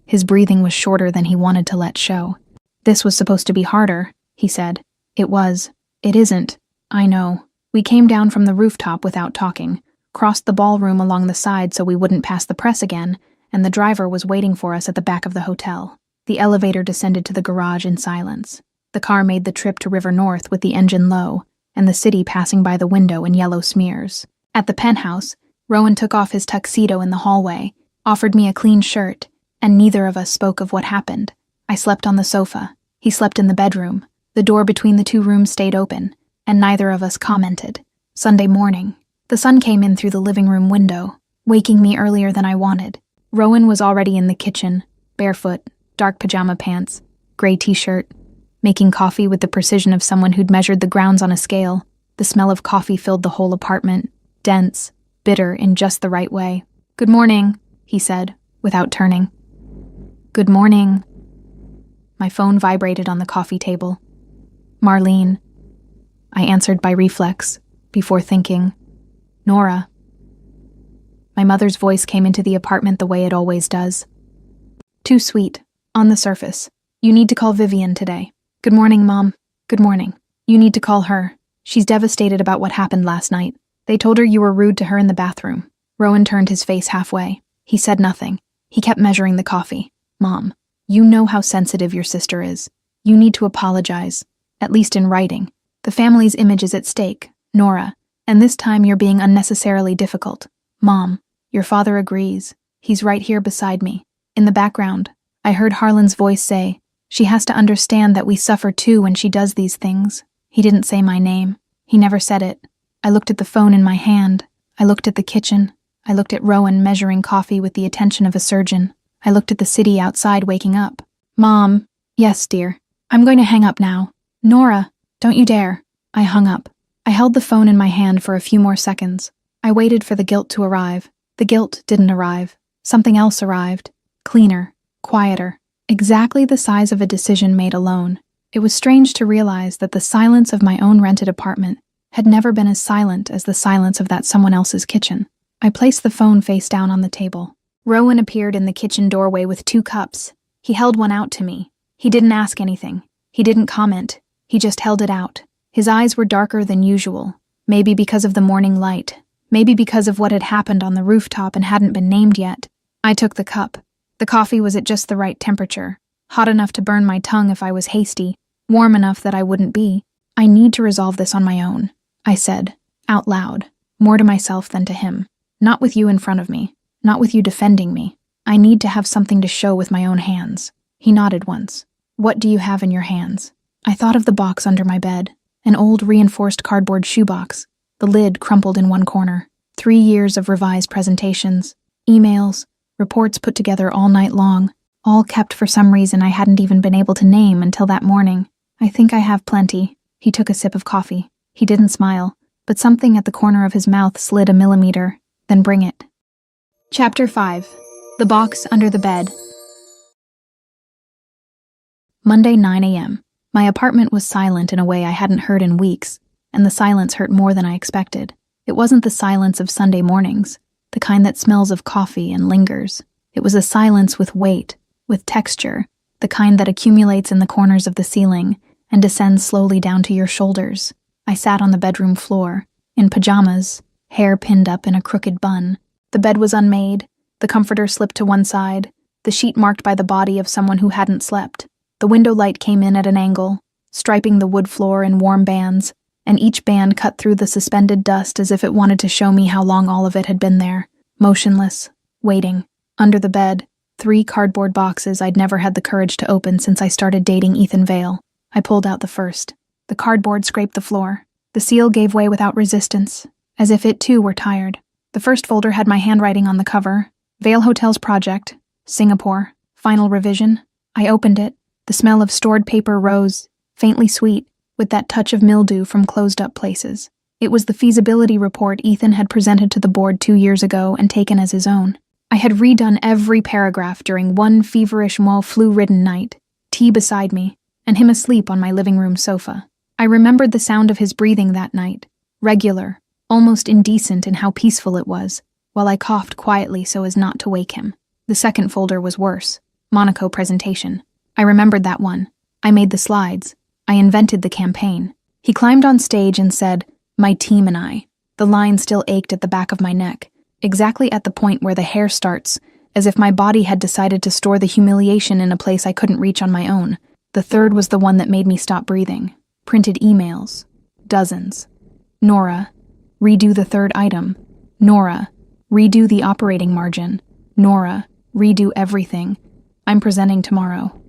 His breathing was shorter than he wanted to let show. This was supposed to be harder, he said. It was. It isn't. I know. We came down from the rooftop without talking, crossed the ballroom along the side so we wouldn't pass the press again, and the driver was waiting for us at the back of the hotel. The elevator descended to the garage in silence. The car made the trip to River North with the engine low, and the city passing by the window in yellow smears. At the penthouse, Rowan took off his tuxedo in the hallway, offered me a clean shirt, and neither of us spoke of what happened. I slept on the sofa. He slept in the bedroom. The door between the 2 rooms stayed open, and neither of us commented. Sunday morning. The sun came in through the living room window, waking me earlier than I wanted. Rowan was already in the kitchen, barefoot, dark pajama pants, gray t-shirt, making coffee with the precision of someone who'd measured the grounds on a scale. The smell of coffee filled the whole apartment, dense, bitter in just the right way. "Good morning," he said, without turning. "Good morning." My phone vibrated on the coffee table. Marlene. I answered by reflex, before thinking. Nora. My mother's voice came into the apartment the way it always does. Too sweet, on the surface. You need to call Vivian today. Good morning, Mom. Good morning. You need to call her. She's devastated about what happened last night. They told her you were rude to her in the bathroom. Rowan turned his face halfway. He said nothing. He kept measuring the coffee. Mom, you know how sensitive your sister is. You need to apologize, at least in writing. The family's image is at stake, Nora, and this time you're being unnecessarily difficult. Mom, your father agrees. He's right here beside me. In the background, I heard Harlan's voice say, she has to understand that we suffer too when she does these things. He didn't say my name. He never said it. I looked at the phone in my hand. I looked at the kitchen. I looked at Rowan measuring coffee with the attention of a surgeon. I looked at the city outside waking up. Mom. Yes, dear. I'm going to hang up now. Nora, don't you dare. I hung up. I held the phone in my hand for a few more seconds. I waited for the guilt to arrive. The guilt didn't arrive. Something else arrived. Cleaner, quieter, exactly the size of a decision made alone. It was strange to realize that the silence of my own rented apartment had never been as silent as the silence of that someone else's kitchen. I placed the phone face down on the table. Rowan appeared in the kitchen doorway with 2 cups. He held one out to me. He didn't ask anything. He didn't comment. He just held it out. His eyes were darker than usual, maybe because of the morning light, maybe because of what had happened on the rooftop and hadn't been named yet. I took the cup. The coffee was at just the right temperature, hot enough to burn my tongue if I was hasty, warm enough that I wouldn't be. I need to resolve this on my own, I said, out loud, more to myself than to him. Not with you in front of me, not with you defending me. I need to have something to show with my own hands. He nodded once. What do you have in your hands? I thought of the box under my bed, an old reinforced cardboard shoebox, the lid crumpled in one corner. 3 years of revised presentations, emails, reports put together all night long, all kept for some reason I hadn't even been able to name until that morning. I think I have plenty. He took a sip of coffee. He didn't smile, but something at the corner of his mouth slid a millimeter. Then bring it. Chapter 5. The Box Under the Bed. Monday, 9 a.m. My apartment was silent in a way I hadn't heard in weeks, and the silence hurt more than I expected. It wasn't the silence of Sunday mornings, the kind that smells of coffee and lingers. It was a silence with weight, with texture, the kind that accumulates in the corners of the ceiling and descends slowly down to your shoulders. I sat on the bedroom floor, in pajamas, hair pinned up in a crooked bun. The bed was unmade, the comforter slipped to one side, the sheet marked by the body of someone who hadn't slept. The window light came in at an angle, striping the wood floor in warm bands, and each band cut through the suspended dust as if it wanted to show me how long all of it had been there, motionless, waiting. Under the bed, 3 cardboard boxes I'd never had the courage to open since I started dating Ethan Vale. I pulled out the first. The cardboard scraped the floor. The seal gave way without resistance, as if it too were tired. The first folder had my handwriting on the cover, Vale Hotels Project, Singapore, Final Revision. I opened it. The smell of stored paper rose, faintly sweet, with that touch of mildew from closed-up places. It was the feasibility report Ethan had presented to the board 2 years ago and taken as his own. I had redone every paragraph during one feverish, flu-ridden night, tea beside me, and him asleep on my living room sofa. I remembered the sound of his breathing that night, regular, almost indecent in how peaceful it was, while I coughed quietly so as not to wake him. The second folder was worse, Monaco presentation. I remembered that one. I made the slides. I invented the campaign. He climbed on stage and said, "My team and I." The line still ached at the back of my neck, exactly at the point where the hair starts, as if my body had decided to store the humiliation in a place I couldn't reach on my own. The third was the one that made me stop breathing. Printed emails. Dozens. Nora, redo the third item. Nora, redo the operating margin. Nora, redo everything. I'm presenting tomorrow.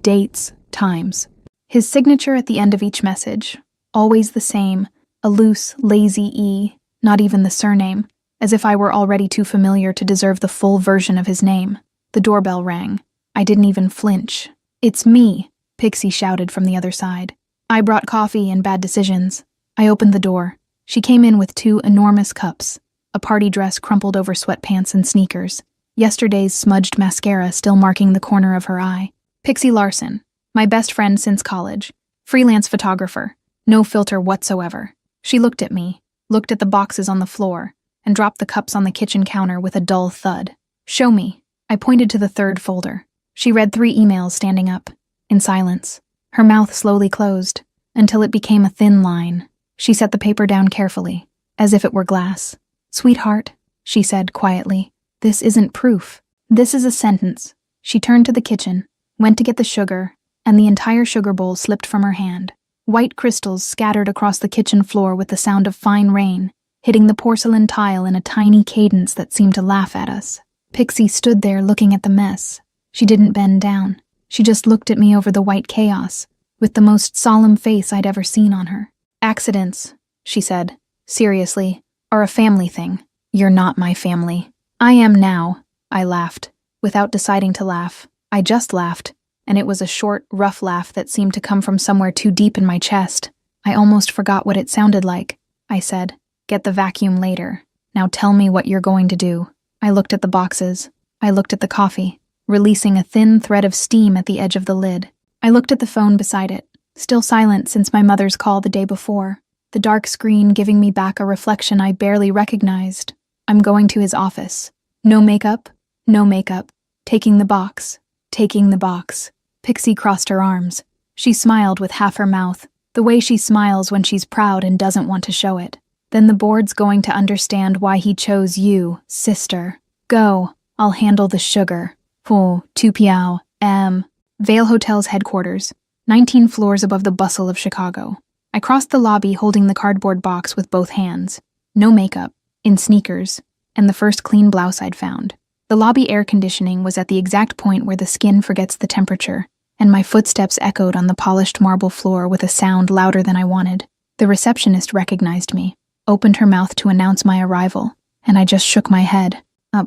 Dates, times. His signature at the end of each message. Always the same, a loose, lazy E, not even the surname, as if I were already too familiar to deserve the full version of his name. The doorbell rang. I didn't even flinch. "It's me," Pixie shouted from the other side. I brought coffee and bad decisions. I opened the door. She came in with 2 enormous cups, a party dress crumpled over sweatpants and sneakers, yesterday's smudged mascara still marking the corner of her eye. Pixie Larson, my best friend since college, Freelance photographer. No filter whatsoever. She looked at me, looked at the boxes on the floor, and dropped the cups on the kitchen counter with a dull thud. Show me. I pointed to the third folder. She read 3 emails standing up, in silence. Her mouth slowly closed, until it became a thin line. She set the paper down carefully, as if it were glass. Sweetheart, she said quietly, this isn't proof. This is a sentence. She turned to the kitchen, went to get the sugar, and the entire sugar bowl slipped from her hand. White crystals scattered across the kitchen floor with the sound of fine rain, hitting the porcelain tile in a tiny cadence that seemed to laugh at us. Pixie stood there looking at the mess. She didn't bend down. She just looked at me over the white chaos, with the most solemn face I'd ever seen on her. Accidents, she said, seriously, are a family thing. You're not my family. I am now, I laughed, without deciding to laugh. I just laughed, and it was a short, rough laugh that seemed to come from somewhere too deep in my chest. I almost forgot what it sounded like. I said, get the vacuum later. Now tell me what you're going to do. I looked at the boxes. I looked at the coffee, releasing a thin thread of steam at the edge of the lid. I looked at the phone beside it, still silent since my mother's call the day before, the dark screen giving me back a reflection I barely recognized. I'm going to his office. No makeup, no makeup. Taking the box, taking the box. Pixie crossed her arms. She smiled with half her mouth, the way she smiles when she's proud and doesn't want to show it. Then the board's going to understand why he chose you, sister. Go, I'll handle the sugar. Oh, Tu Piao, Vale Hotel's headquarters, 19 floors above the bustle of Chicago. I crossed the lobby holding the cardboard box with both hands. No makeup, in sneakers, and the first clean blouse I'd found. The lobby air conditioning was at the exact point where the skin forgets the temperature, and my footsteps echoed on the polished marble floor with a sound louder than I wanted. The receptionist recognized me, opened her mouth to announce my arrival, and I just shook my head.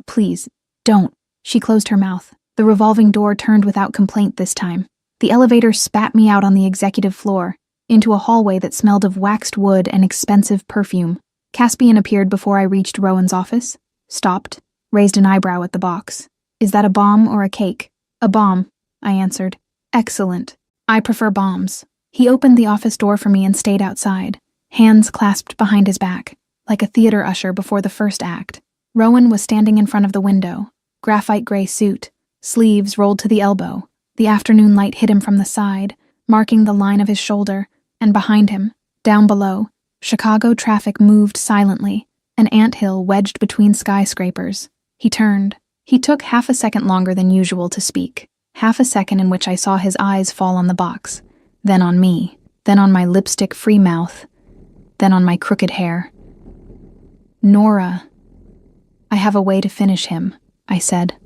Please, don't. She closed her mouth. The revolving door turned without complaint this time. The elevator spat me out on the executive floor, into a hallway that smelled of waxed wood and expensive perfume. Caspian appeared before I reached Rowan's office, stopped, raised an eyebrow at the box. Is that a bomb or a cake? A bomb, I answered. Excellent. I prefer bombs. He opened the office door for me and stayed outside, hands clasped behind his back, like a theater usher before the first act. Rowan was standing in front of the window, graphite gray suit, sleeves rolled to the elbow. The afternoon light hit him from the side, marking the line of his shoulder, and behind him, down below, Chicago traffic moved silently, an anthill wedged between skyscrapers. He turned. He took half a second longer than usual to speak, half a second in which I saw his eyes fall on the box, then on me, then on my lipstick-free mouth, then on my crooked hair. Nora. I have a way to finish him, I said.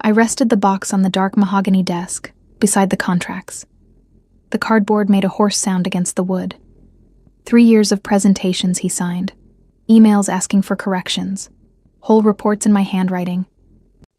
I rested the box on the dark mahogany desk, beside the contracts. The cardboard made a hoarse sound against the wood. 3 years of presentations he signed, emails asking for corrections, whole reports in my handwriting.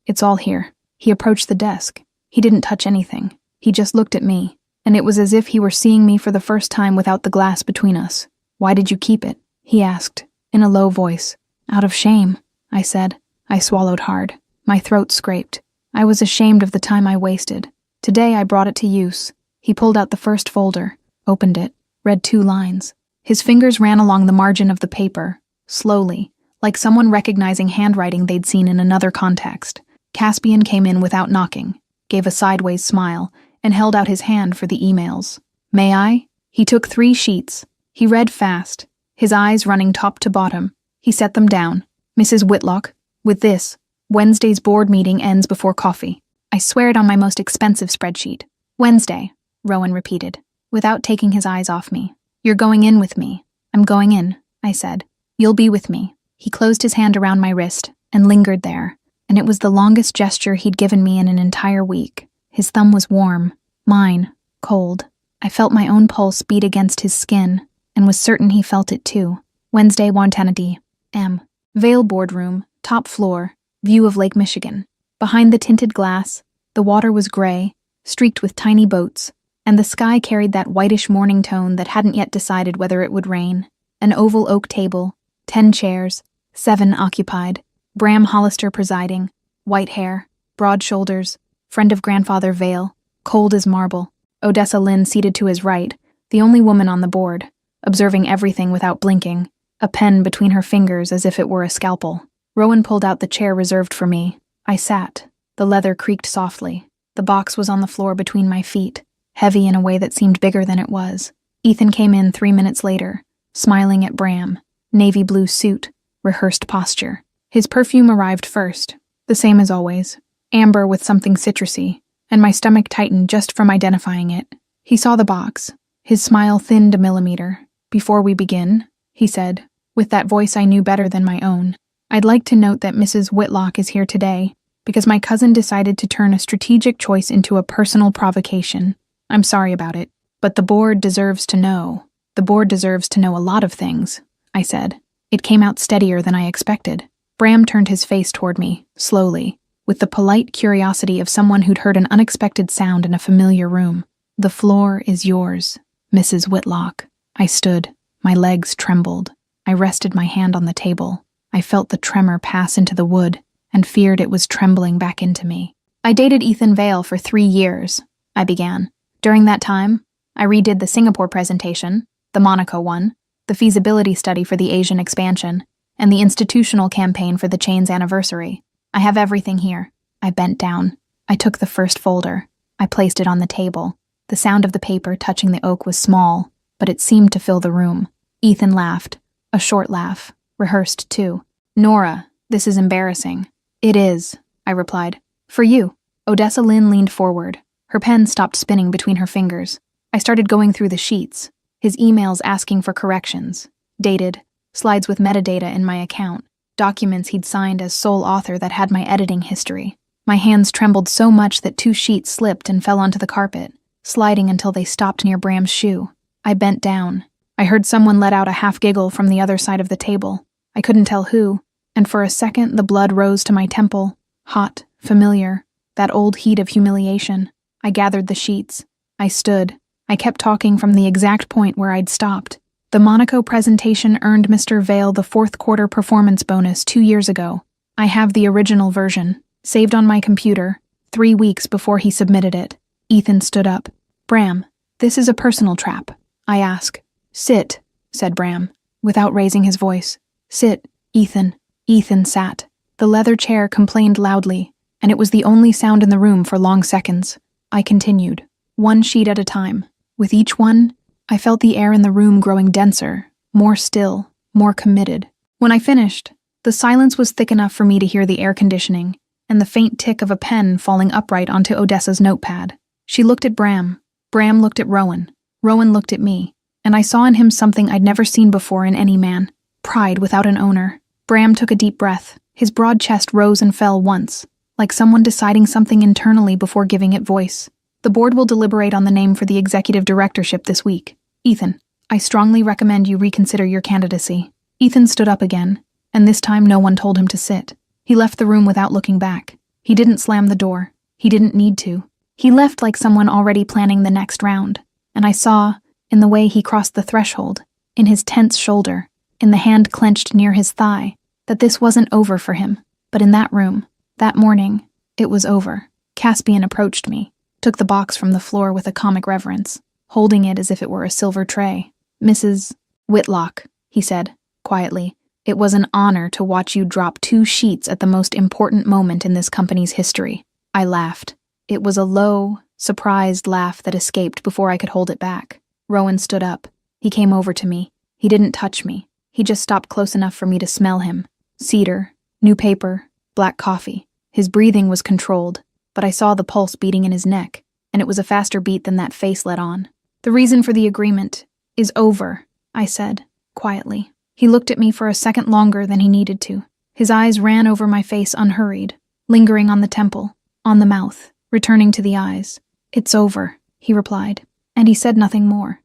It's all here. He approached the desk. He didn't touch anything. He just looked at me, and it was as if he were seeing me for the first time without the glass between us. Why did you keep it? He asked, in a low voice. Out of shame, I said. I swallowed hard. My throat scraped. I was ashamed of the time I wasted. Today I brought it to use. He pulled out the first folder, opened it, read 2 lines. His fingers ran along the margin of the paper, slowly, like someone recognizing handwriting they'd seen in another context. Caspian came in without knocking, gave a sideways smile, and held out his hand for the emails. May I? He took 3 sheets. He read fast, his eyes running top to bottom. He set them down. Mrs. Whitlock, with this, Wednesday's board meeting ends before coffee. I swear it on my most expensive spreadsheet. Wednesday, Rowan repeated, without taking his eyes off me. You're going in with me. I'm going in, I said. You'll be with me. He closed his hand around my wrist and lingered there, and it was the longest gesture he'd given me in an entire week. His thumb was warm, mine, cold. I felt my own pulse beat against his skin, and was certain he felt it too. Wednesday, Wantanity, M. Vale boardroom, top floor, view of Lake Michigan. Behind the tinted glass, the water was gray, streaked with tiny boats, and the sky carried that whitish morning tone that hadn't yet decided whether it would rain. An oval oak table, 10 chairs, 7 occupied, Bram Hollister presiding, white hair, broad shoulders, friend of Grandfather Vale, cold as marble. Odessa Lynn seated to his right, the only woman on the board, observing everything without blinking, a pen between her fingers as if it were a scalpel. Rowan pulled out the chair reserved for me. I sat. The leather creaked softly. The box was on the floor between my feet, heavy in a way that seemed bigger than it was. Ethan came in 3 minutes later, smiling at Bram. Navy blue suit, rehearsed posture. His perfume arrived first, the same as always, amber with something citrusy, and my stomach tightened just from identifying it. He saw the box. His smile thinned a millimeter. "Before we begin," he said, with that voice I knew better than my own, "I'd like to note that Mrs. Whitlock is here today because my cousin decided to turn a strategic choice into a personal provocation. I'm sorry about it, but the board deserves to know. The board deserves to know a lot of things," I said. It came out steadier than I expected. Bram turned his face toward me, slowly, with the polite curiosity of someone who'd heard an unexpected sound in a familiar room. "The floor is yours, Mrs. Whitlock." I stood. My legs trembled. I rested my hand on the table. I felt the tremor pass into the wood and feared it was trembling back into me. "I dated Ethan Vale for 3 years," I began. "During that time, I redid the Singapore presentation, the Monaco one, the feasibility study for the Asian expansion, and the institutional campaign for the chain's anniversary. I have everything here." I bent down. I took the first folder. I placed it on the table. The sound of the paper touching the oak was small, but it seemed to fill the room. Ethan laughed. A short laugh. Rehearsed, too. "Nora, this is embarrassing." "It is," I replied. "For you." Odessa Lynn leaned forward. Her pen stopped spinning between her fingers. I started going through the sheets. His emails asking for corrections. Dated. Slides with metadata in my account. Documents he'd signed as sole author that had my editing history. My hands trembled so much that 2 sheets slipped and fell onto the carpet, sliding until they stopped near Bram's shoe. I bent down. I heard someone let out a half-giggle from the other side of the table. I couldn't tell who, and for a second the blood rose to my temple. Hot, familiar, that old heat of humiliation. I gathered the sheets. I stood. I kept talking from the exact point where I'd stopped. "The Monaco presentation earned Mr. Vale the 4th quarter performance bonus 2 years ago. I have the original version, saved on my computer, 3 weeks before he submitted it." Ethan stood up. "Bram, this is a personal trap," I asked. "Sit," said Bram, without raising his voice. "Sit, Ethan." Ethan sat. The leather chair complained loudly, and it was the only sound in the room for long seconds. I continued, 1 sheet at a time. With each one, I felt the air in the room growing denser, more still, more committed. When I finished, the silence was thick enough for me to hear the air conditioning and the faint tick of a pen falling upright onto Odessa's notepad. She looked at Bram. Bram looked at Rowan. Rowan looked at me, and I saw in him something I'd never seen before in any man. Pride without an owner. Bram took a deep breath. His broad chest rose and fell once, like someone deciding something internally before giving it voice. "The board will deliberate on the name for the executive directorship this week. Ethan, I strongly recommend you reconsider your candidacy." Ethan stood up again, and this time no one told him to sit. He left the room without looking back. He didn't slam the door. He didn't need to. He left like someone already planning the next round, and I saw, in the way he crossed the threshold, in his tense shoulder, in the hand clenched near his thigh, that this wasn't over for him. But in that room, that morning, it was over. Caspian approached me, took the box from the floor with a comic reverence, holding it as if it were a silver tray. "Mrs. Whitlock," he said, quietly, "it was an honor to watch you drop 2 sheets at the most important moment in this company's history." I laughed. It was a low, surprised laugh that escaped before I could hold it back. Rowan stood up. He came over to me. He didn't touch me. He just stopped close enough for me to smell him. Cedar, new paper, black coffee. His breathing was controlled, but I saw the pulse beating in his neck, and it was a faster beat than that face let on. "The reason for the agreement is over," I said, quietly. He looked at me for a second longer than he needed to. His eyes ran over my face unhurried, lingering on the temple, on the mouth, returning to the eyes. "It's over," he replied, and he said nothing more.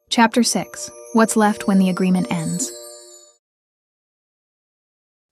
Chapter 6. What's left when the agreement ends.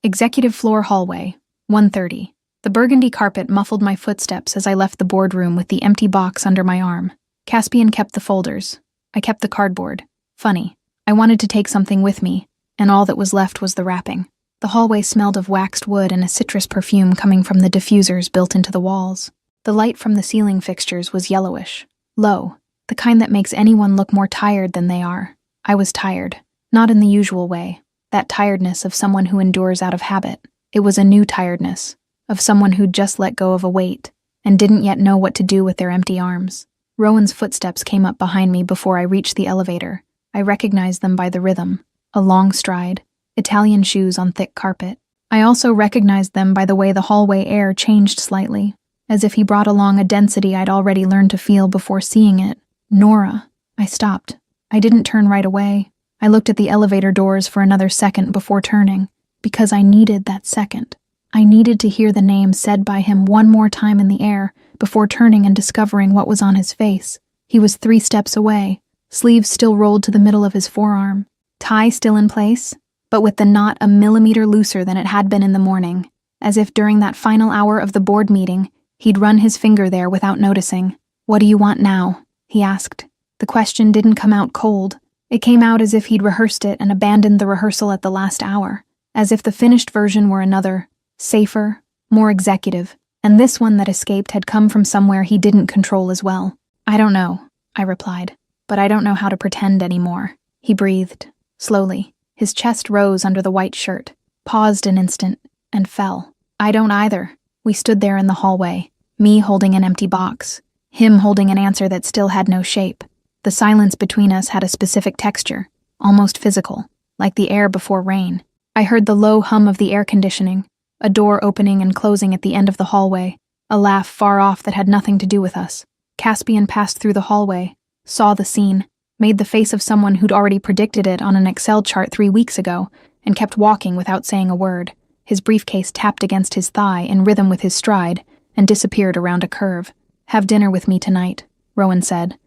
Executive floor hallway, 1:30. The burgundy carpet muffled my footsteps as I left the boardroom with the empty box under my arm. Caspian kept the folders. I kept the cardboard. Funny. I wanted to take something with me, and all that was left was the wrapping. The hallway smelled of waxed wood and a citrus perfume coming from the diffusers built into the walls. The light from the ceiling fixtures was yellowish, low, the kind that makes anyone look more tired than they are. I was tired, not in the usual way, that tiredness of someone who endures out of habit. It was a new tiredness, of someone who'd just let go of a weight and didn't yet know what to do with their empty arms. Rowan's footsteps came up behind me before I reached the elevator. I recognized them by the rhythm, a long stride, Italian shoes on thick carpet. I also recognized them by the way the hallway air changed slightly, as if he brought along a density I'd already learned to feel before seeing it. Nora. I stopped. I didn't turn right away. I looked at the elevator doors for another second before turning, because I needed that second. I needed to hear the name said by him one more time in the air before turning and discovering what was on his face. He was 3 steps away, sleeves still rolled to the middle of his forearm, tie still in place, but with the knot a millimeter looser than it had been in the morning, as if during that final hour of the board meeting, he'd run his finger there without noticing. "What do you want now?" he asked. The question didn't come out cold. It came out as if he'd rehearsed it and abandoned the rehearsal at the last hour, as if the finished version were another, safer, more executive, and this one that escaped had come from somewhere he didn't control as well. "I don't know," I replied, "but I don't know how to pretend anymore." He breathed, slowly. His chest rose under the white shirt, paused an instant, and fell. "I don't either." We stood there in the hallway, me holding an empty box, him holding an answer that still had no shape. The silence between us had a specific texture, almost physical, like the air before rain. I heard the low hum of the air conditioning, a door opening and closing at the end of the hallway, a laugh far off that had nothing to do with us. Caspian passed through the hallway, saw the scene, made the face of someone who'd already predicted it on an Excel chart 3 weeks ago, and kept walking without saying a word. His briefcase tapped against his thigh in rhythm with his stride and disappeared around a curve. "Have dinner with me tonight," Rowan said.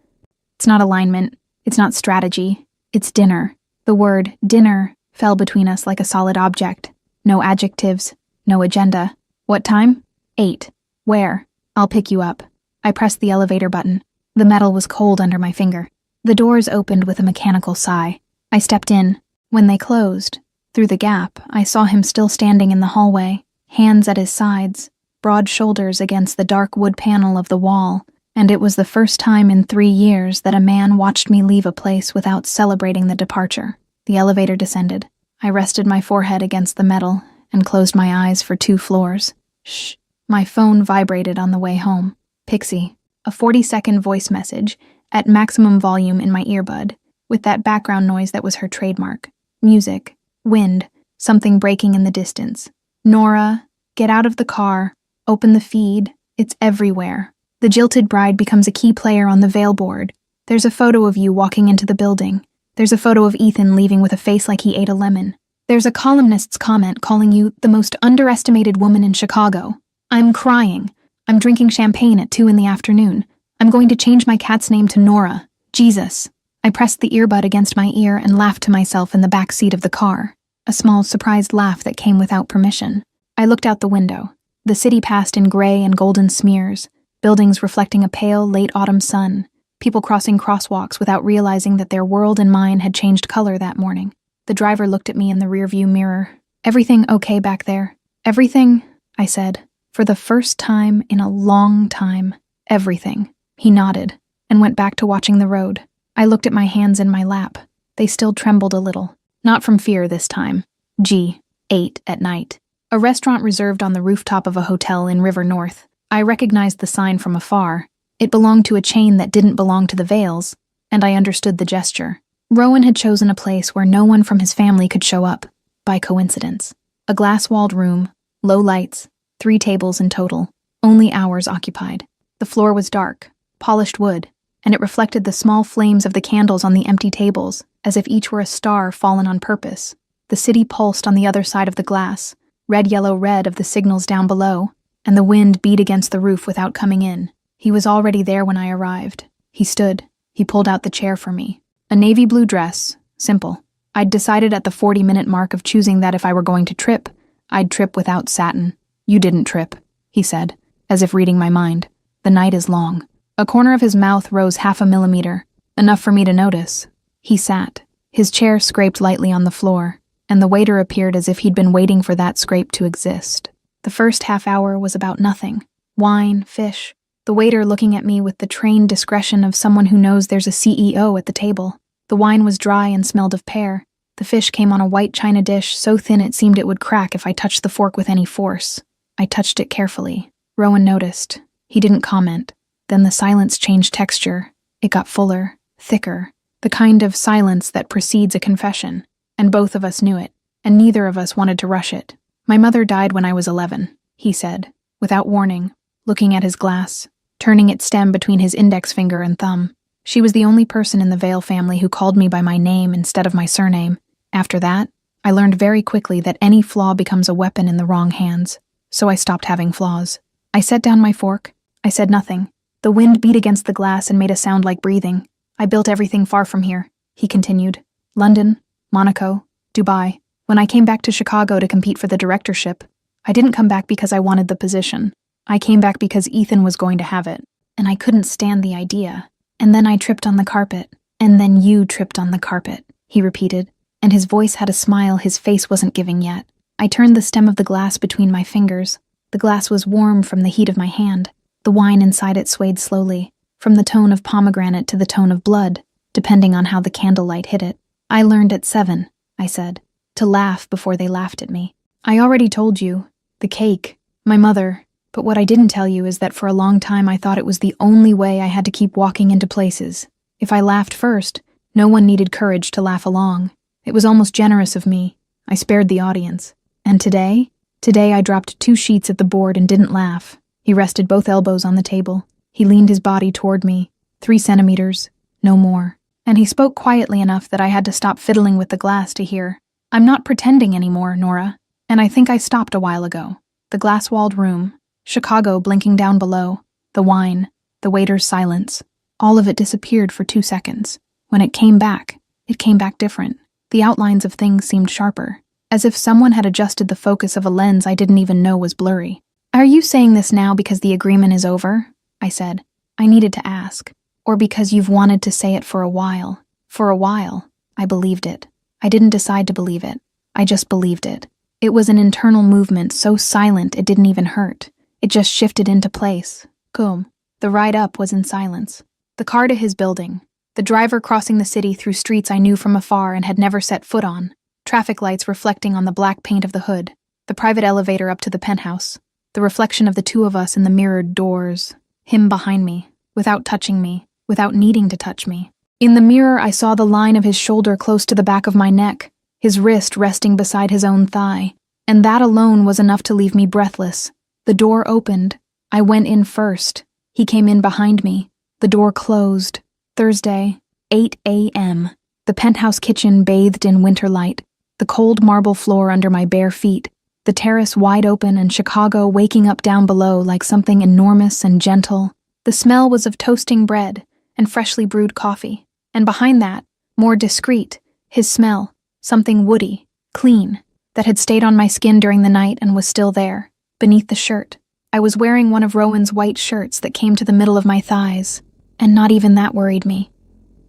"It's not alignment, it's not strategy, it's dinner." The word dinner fell between us like a solid object. No adjectives, no agenda. "What time?" 8. "Where?" "I'll pick you up." I pressed the elevator button. The metal was cold under my finger. The doors opened with a mechanical sigh. I stepped in. When they closed, through the gap, I saw him still standing in the hallway, hands at his sides, broad shoulders against the dark wood panel of the wall, and it was the first time in 3 years that a man watched me leave a place without celebrating the departure. The elevator descended. I rested my forehead against the metal and closed my eyes for 2 floors. Shh. My phone vibrated on the way home. Pixie. A 40-second voice message, at maximum volume in my earbud, with that background noise that was her trademark. Music. Wind. Something breaking in the distance. "Nora, get out of the car. Open the feed. It's everywhere. The jilted bride becomes a key player on the veil board. There's a photo of you walking into the building. There's a photo of Ethan leaving with a face like he ate a lemon. There's a columnist's comment calling you the most underestimated woman in Chicago. I'm crying. I'm drinking champagne at 2 in the afternoon. I'm going to change my cat's name to Nora. Jesus." I pressed the earbud against my ear and laughed to myself in the back seat of the car, a small, surprised laugh that came without permission. I looked out the window. The city passed in gray and golden smears, buildings reflecting a pale, late autumn sun, people crossing crosswalks without realizing that their world and mine had changed color that morning. The driver looked at me in the rearview mirror. "Everything okay back there?" "Everything," I said. For the first time in a long time, everything. He nodded and went back to watching the road. I looked at my hands in my lap. They still trembled a little. Not from fear this time. 8 at night. A restaurant reserved on the rooftop of a hotel in River North. I recognized the sign from afar. It belonged to a chain that didn't belong to the Vales, and I understood the gesture. Rowan had chosen a place where no one from his family could show up, by coincidence. A glass-walled room, low lights, 3 tables in total, only ours occupied. The floor was dark, polished wood, and it reflected the small flames of the candles on the empty tables, as if each were a star fallen on purpose. The city pulsed on the other side of the glass, red, yellow, red of the signals down below, and the wind beat against the roof without coming in. He was already there when I arrived. He stood. He pulled out the chair for me. A navy blue dress, simple. I'd decided at the 40-minute mark of choosing that if I were going to trip, I'd trip without satin. "You didn't trip," he said, as if reading my mind. "The night is long." A corner of his mouth rose 0.5 millimeter, enough for me to notice. He sat. His chair scraped lightly on the floor, and the waiter appeared as if he'd been waiting for that scrape to exist. The first half hour was about nothing. Wine, fish, the waiter looking at me with the trained discretion of someone who knows there's a CEO at the table. The wine was dry and smelled of pear. The fish came on a white china dish so thin it seemed it would crack if I touched the fork with any force. I touched it carefully. Rowan noticed. He didn't comment. Then the silence changed texture. It got fuller, thicker, the kind of silence that precedes a confession. And both of us knew it, and neither of us wanted to rush it. My mother died when I was 11, he said, without warning, looking at his glass, turning its stem between his index finger and thumb. She was the only person in the Vale family who called me by my name instead of my surname. After that, I learned very quickly that any flaw becomes a weapon in the wrong hands, so I stopped having flaws. I set down my fork. I said nothing. The wind beat against the glass and made a sound like breathing. I built everything far from here, he continued. London, Monaco, Dubai. When I came back to Chicago to compete for the directorship, I didn't come back because I wanted the position. I came back because Ethan was going to have it, and I couldn't stand the idea. And then I tripped on the carpet. And then you tripped on the carpet, he repeated, and his voice had a smile his face wasn't giving yet. I turned the stem of the glass between my fingers. The glass was warm from the heat of my hand. The wine inside it swayed slowly, from the tone of pomegranate to the tone of blood, depending on how the candlelight hit it. I learned at 7, I said, to laugh before they laughed at me. I already told you, the cake, my mother, but what I didn't tell you is that for a long time I thought it was the only way I had to keep walking into places. If I laughed first, no one needed courage to laugh along. It was almost generous of me. I spared the audience. And today I dropped 2 sheets at the board and didn't laugh. He rested both elbows on the table. He leaned his body toward me. 3 centimeters, no more. And he spoke quietly enough that I had to stop fiddling with the glass to hear. I'm not pretending anymore, Nora. And I think I stopped a while ago. The glass-walled room, Chicago blinking down below, the wine, the waiter's silence. All of it disappeared for 2 seconds. When it came back different. The outlines of things seemed sharper, as if someone had adjusted the focus of a lens I didn't even know was blurry. Are you saying this now because the agreement is over? I said. I needed to ask. Or because you've wanted to say it for a while. For a while, I believed it. I didn't decide to believe it. I just believed it. It was an internal movement so silent it didn't even hurt. It just shifted into place. Boom. The ride up was in silence. The car to his building. The driver crossing the city through streets I knew from afar and had never set foot on. Traffic lights reflecting on the black paint of the hood. The private elevator up to the penthouse. The reflection of the 2 of us in the mirrored doors. Him behind me, without touching me, without needing to touch me. In the mirror, I saw the line of his shoulder close to the back of my neck, his wrist resting beside his own thigh, and that alone was enough to leave me breathless. The door opened. I went in first. He came in behind me. The door closed. Thursday, 8 a.m. The penthouse kitchen bathed in winter light, the cold marble floor under my bare feet, the terrace wide open and Chicago waking up down below like something enormous and gentle. The smell was of toasting bread and freshly brewed coffee, and behind that, more discreet, his smell, something woody, clean, that had stayed on my skin during the night and was still there, beneath the shirt. I was wearing one of Rowan's white shirts that came to the middle of my thighs, and not even that worried me.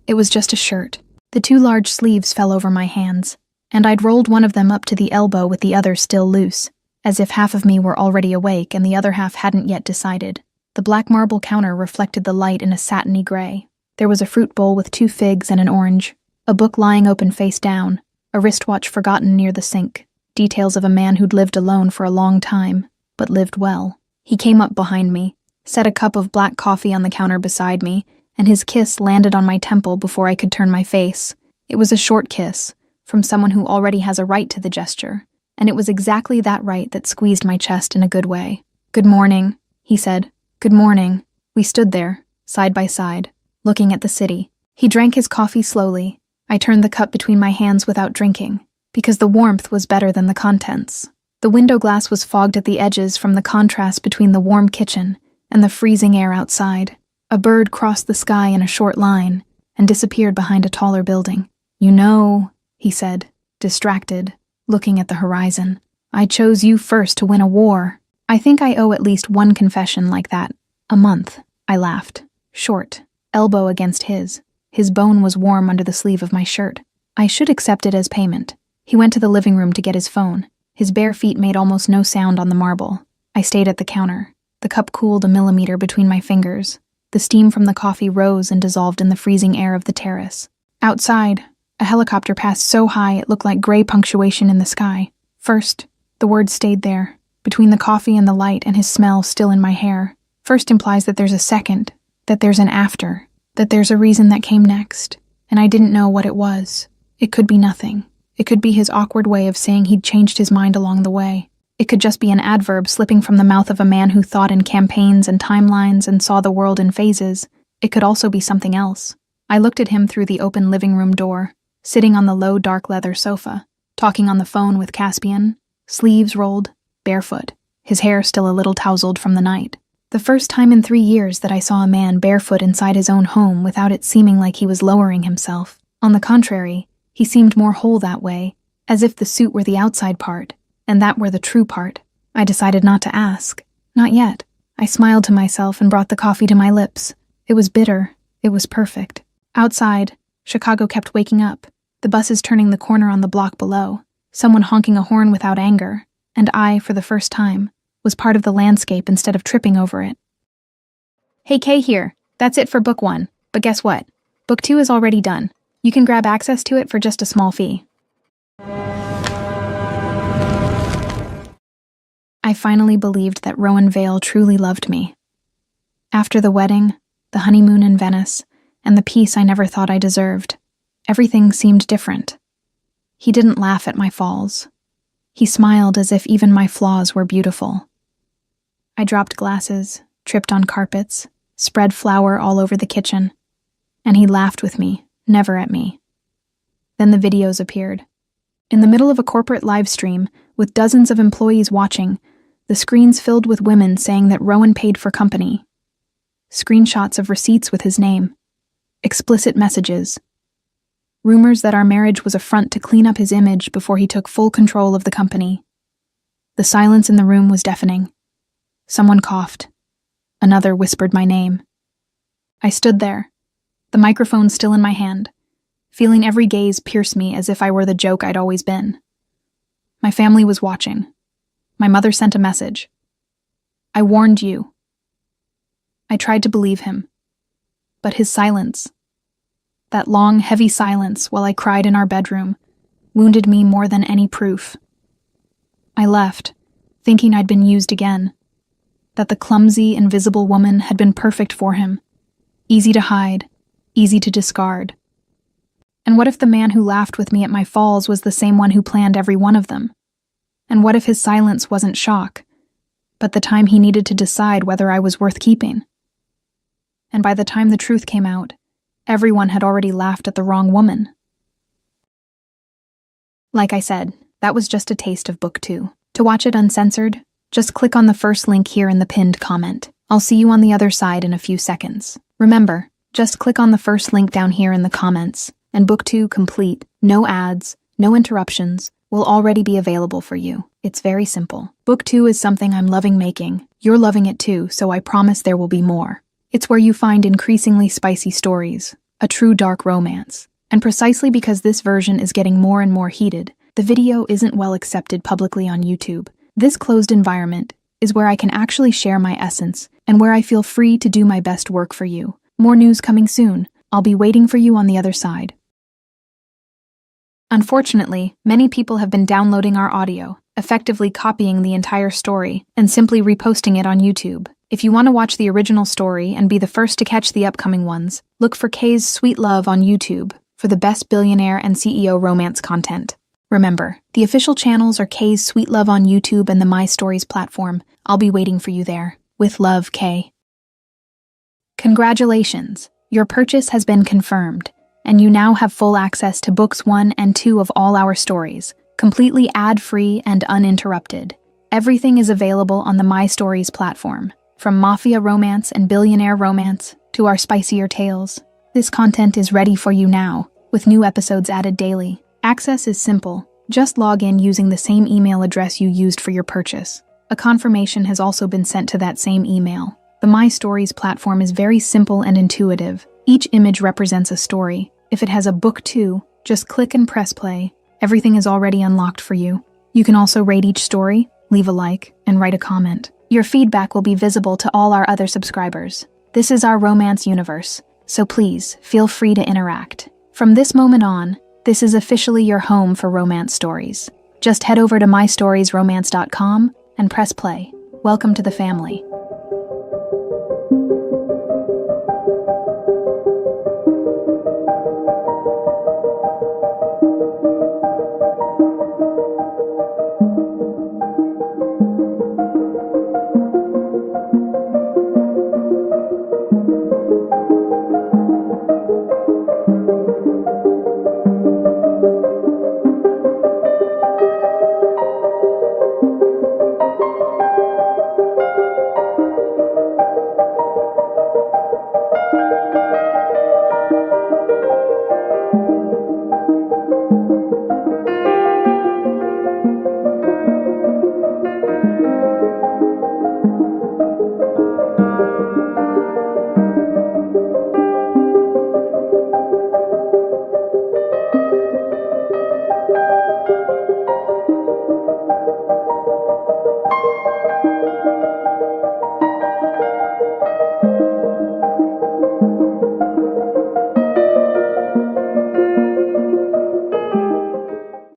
It was just a shirt. The 2 large sleeves fell over my hands, and I'd rolled one of them up to the elbow with the other still loose, as if half of me were already awake and the other half hadn't yet decided. The black marble counter reflected the light in a satiny gray. There was a fruit bowl with 2 figs and an orange, a book lying open face down, a wristwatch forgotten near the sink, details of a man who'd lived alone for a long time, but lived well. He came up behind me, set a cup of black coffee on the counter beside me, and his kiss landed on my temple before I could turn my face. It was a short kiss, from someone who already has a right to the gesture, and it was exactly that right that squeezed my chest in a good way. Good morning, he said. Good morning. We stood there, side by side, looking at the city. He drank his coffee slowly. I turned the cup between my hands without drinking, because the warmth was better than the contents. The window glass was fogged at the edges from the contrast between the warm kitchen and the freezing air outside. A bird crossed the sky in a short line and disappeared behind a taller building. You know, he said, distracted, looking at the horizon. I chose you first to win a war. I think I owe at least one confession like that. A month. I laughed. Short, elbow against his. His bone was warm under the sleeve of my shirt. I should accept it as payment. He went to the living room to get his phone. His bare feet made almost no sound on the marble. I stayed at the counter. The cup cooled a millimeter between my fingers. The steam from the coffee rose and dissolved in the freezing air of the terrace. Outside, a helicopter passed so high it looked like gray punctuation in the sky. First, the word stayed there, between the coffee and the light and his smell still in my hair. First implies that there's a second, that there's an after, that there's a reason that came next, and I didn't know what it was. It could be nothing. It could be his awkward way of saying he'd changed his mind along the way. It could just be an adverb slipping from the mouth of a man who thought in campaigns and timelines and saw the world in phases. It could also be something else. I looked at him through the open living room door, sitting on the low dark leather sofa, talking on the phone with Caspian, sleeves rolled, barefoot, his hair still a little tousled from the night. The first time in 3 years that I saw a man barefoot inside his own home without it seeming like he was lowering himself. On the contrary, he seemed more whole that way, as if the suit were the outside part, and that were the true part. I decided not to ask. Not yet. I smiled to myself and brought the coffee to my lips. It was bitter. It was perfect. Outside, Chicago kept waking up, the buses turning the corner on the block below, someone honking a horn without anger, and I, for the first time, was part of the landscape instead of tripping over it. Hey, Kay here. That's it for Book 1. But guess what? Book 2 is already done. You can grab access to it for just a small fee. I finally believed that Rowan Vale truly loved me. After the wedding, the honeymoon in Venice, and the peace I never thought I deserved, everything seemed different. He didn't laugh at my falls. He smiled as if even my flaws were beautiful. I dropped glasses, tripped on carpets, spread flour all over the kitchen, and he laughed with me, never at me. Then the videos appeared. In the middle of a corporate live stream, with dozens of employees watching, the screens filled with women saying that Rowan paid for company. Screenshots of receipts with his name. Explicit messages. Rumors that our marriage was a front to clean up his image before he took full control of the company. The silence in the room was deafening. Someone coughed. Another whispered my name. I stood there, the microphone still in my hand, feeling every gaze pierce me as if I were the joke I'd always been. My family was watching. My mother sent a message. I warned you. I tried to believe him. But his silence, that long, heavy silence while I cried in our bedroom, wounded me more than any proof. I left, thinking I'd been used again, that the clumsy, invisible woman had been perfect for him, easy to hide, easy to discard. And what if the man who laughed with me at my falls was the same one who planned every one of them? And what if his silence wasn't shock, but the time he needed to decide whether I was worth keeping? And by the time the truth came out, everyone had already laughed at the wrong woman. Like I said, that was just a taste of Book 2. To watch it uncensored, just click on the first link here in the pinned comment. I'll see you on the other side in a few seconds. Remember, just click on the first link down here in the comments, and Book 2 complete, no ads, no interruptions, will already be available for you. It's very simple. Book 2 is something I'm loving making. You're loving it too, so I promise there will be more. It's where you find increasingly spicy stories, a true dark romance. And precisely because this version is getting more and more heated, the video isn't well accepted publicly on YouTube. This closed environment is where I can actually share my essence and where I feel free to do my best work for you. More news coming soon. I'll be waiting for you on the other side. Unfortunately, many people have been downloading our audio, effectively copying the entire story, and simply reposting it on YouTube. If you want to watch the original story and be the first to catch the upcoming ones, look for Kay's Sweet Love on YouTube for the best billionaire and CEO romance content. Remember, the official channels are Kay's Sweet Love on YouTube and the My Stories platform. I'll be waiting for you there. With love, Kay. Congratulations! Your purchase has been confirmed, and you now have full access to Books 1 and 2 of all our stories, completely ad-free and uninterrupted. Everything is available on the My Stories platform, from mafia romance and billionaire romance to our spicier tales. This content is ready for you now, with new episodes added daily. Access is simple. Just log in using the same email address you used for your purchase. A confirmation has also been sent to that same email. The My Stories platform is very simple and intuitive. Each image represents a story. If it has a Book 2, just click and press play. Everything is already unlocked for you. You can also rate each story, leave a like, and write a comment. Your feedback will be visible to all our other subscribers. This is our romance universe, so please feel free to interact. From this moment on, this is officially your home for romance stories. Just head over to mystoriesromance.com and press play. Welcome to the family.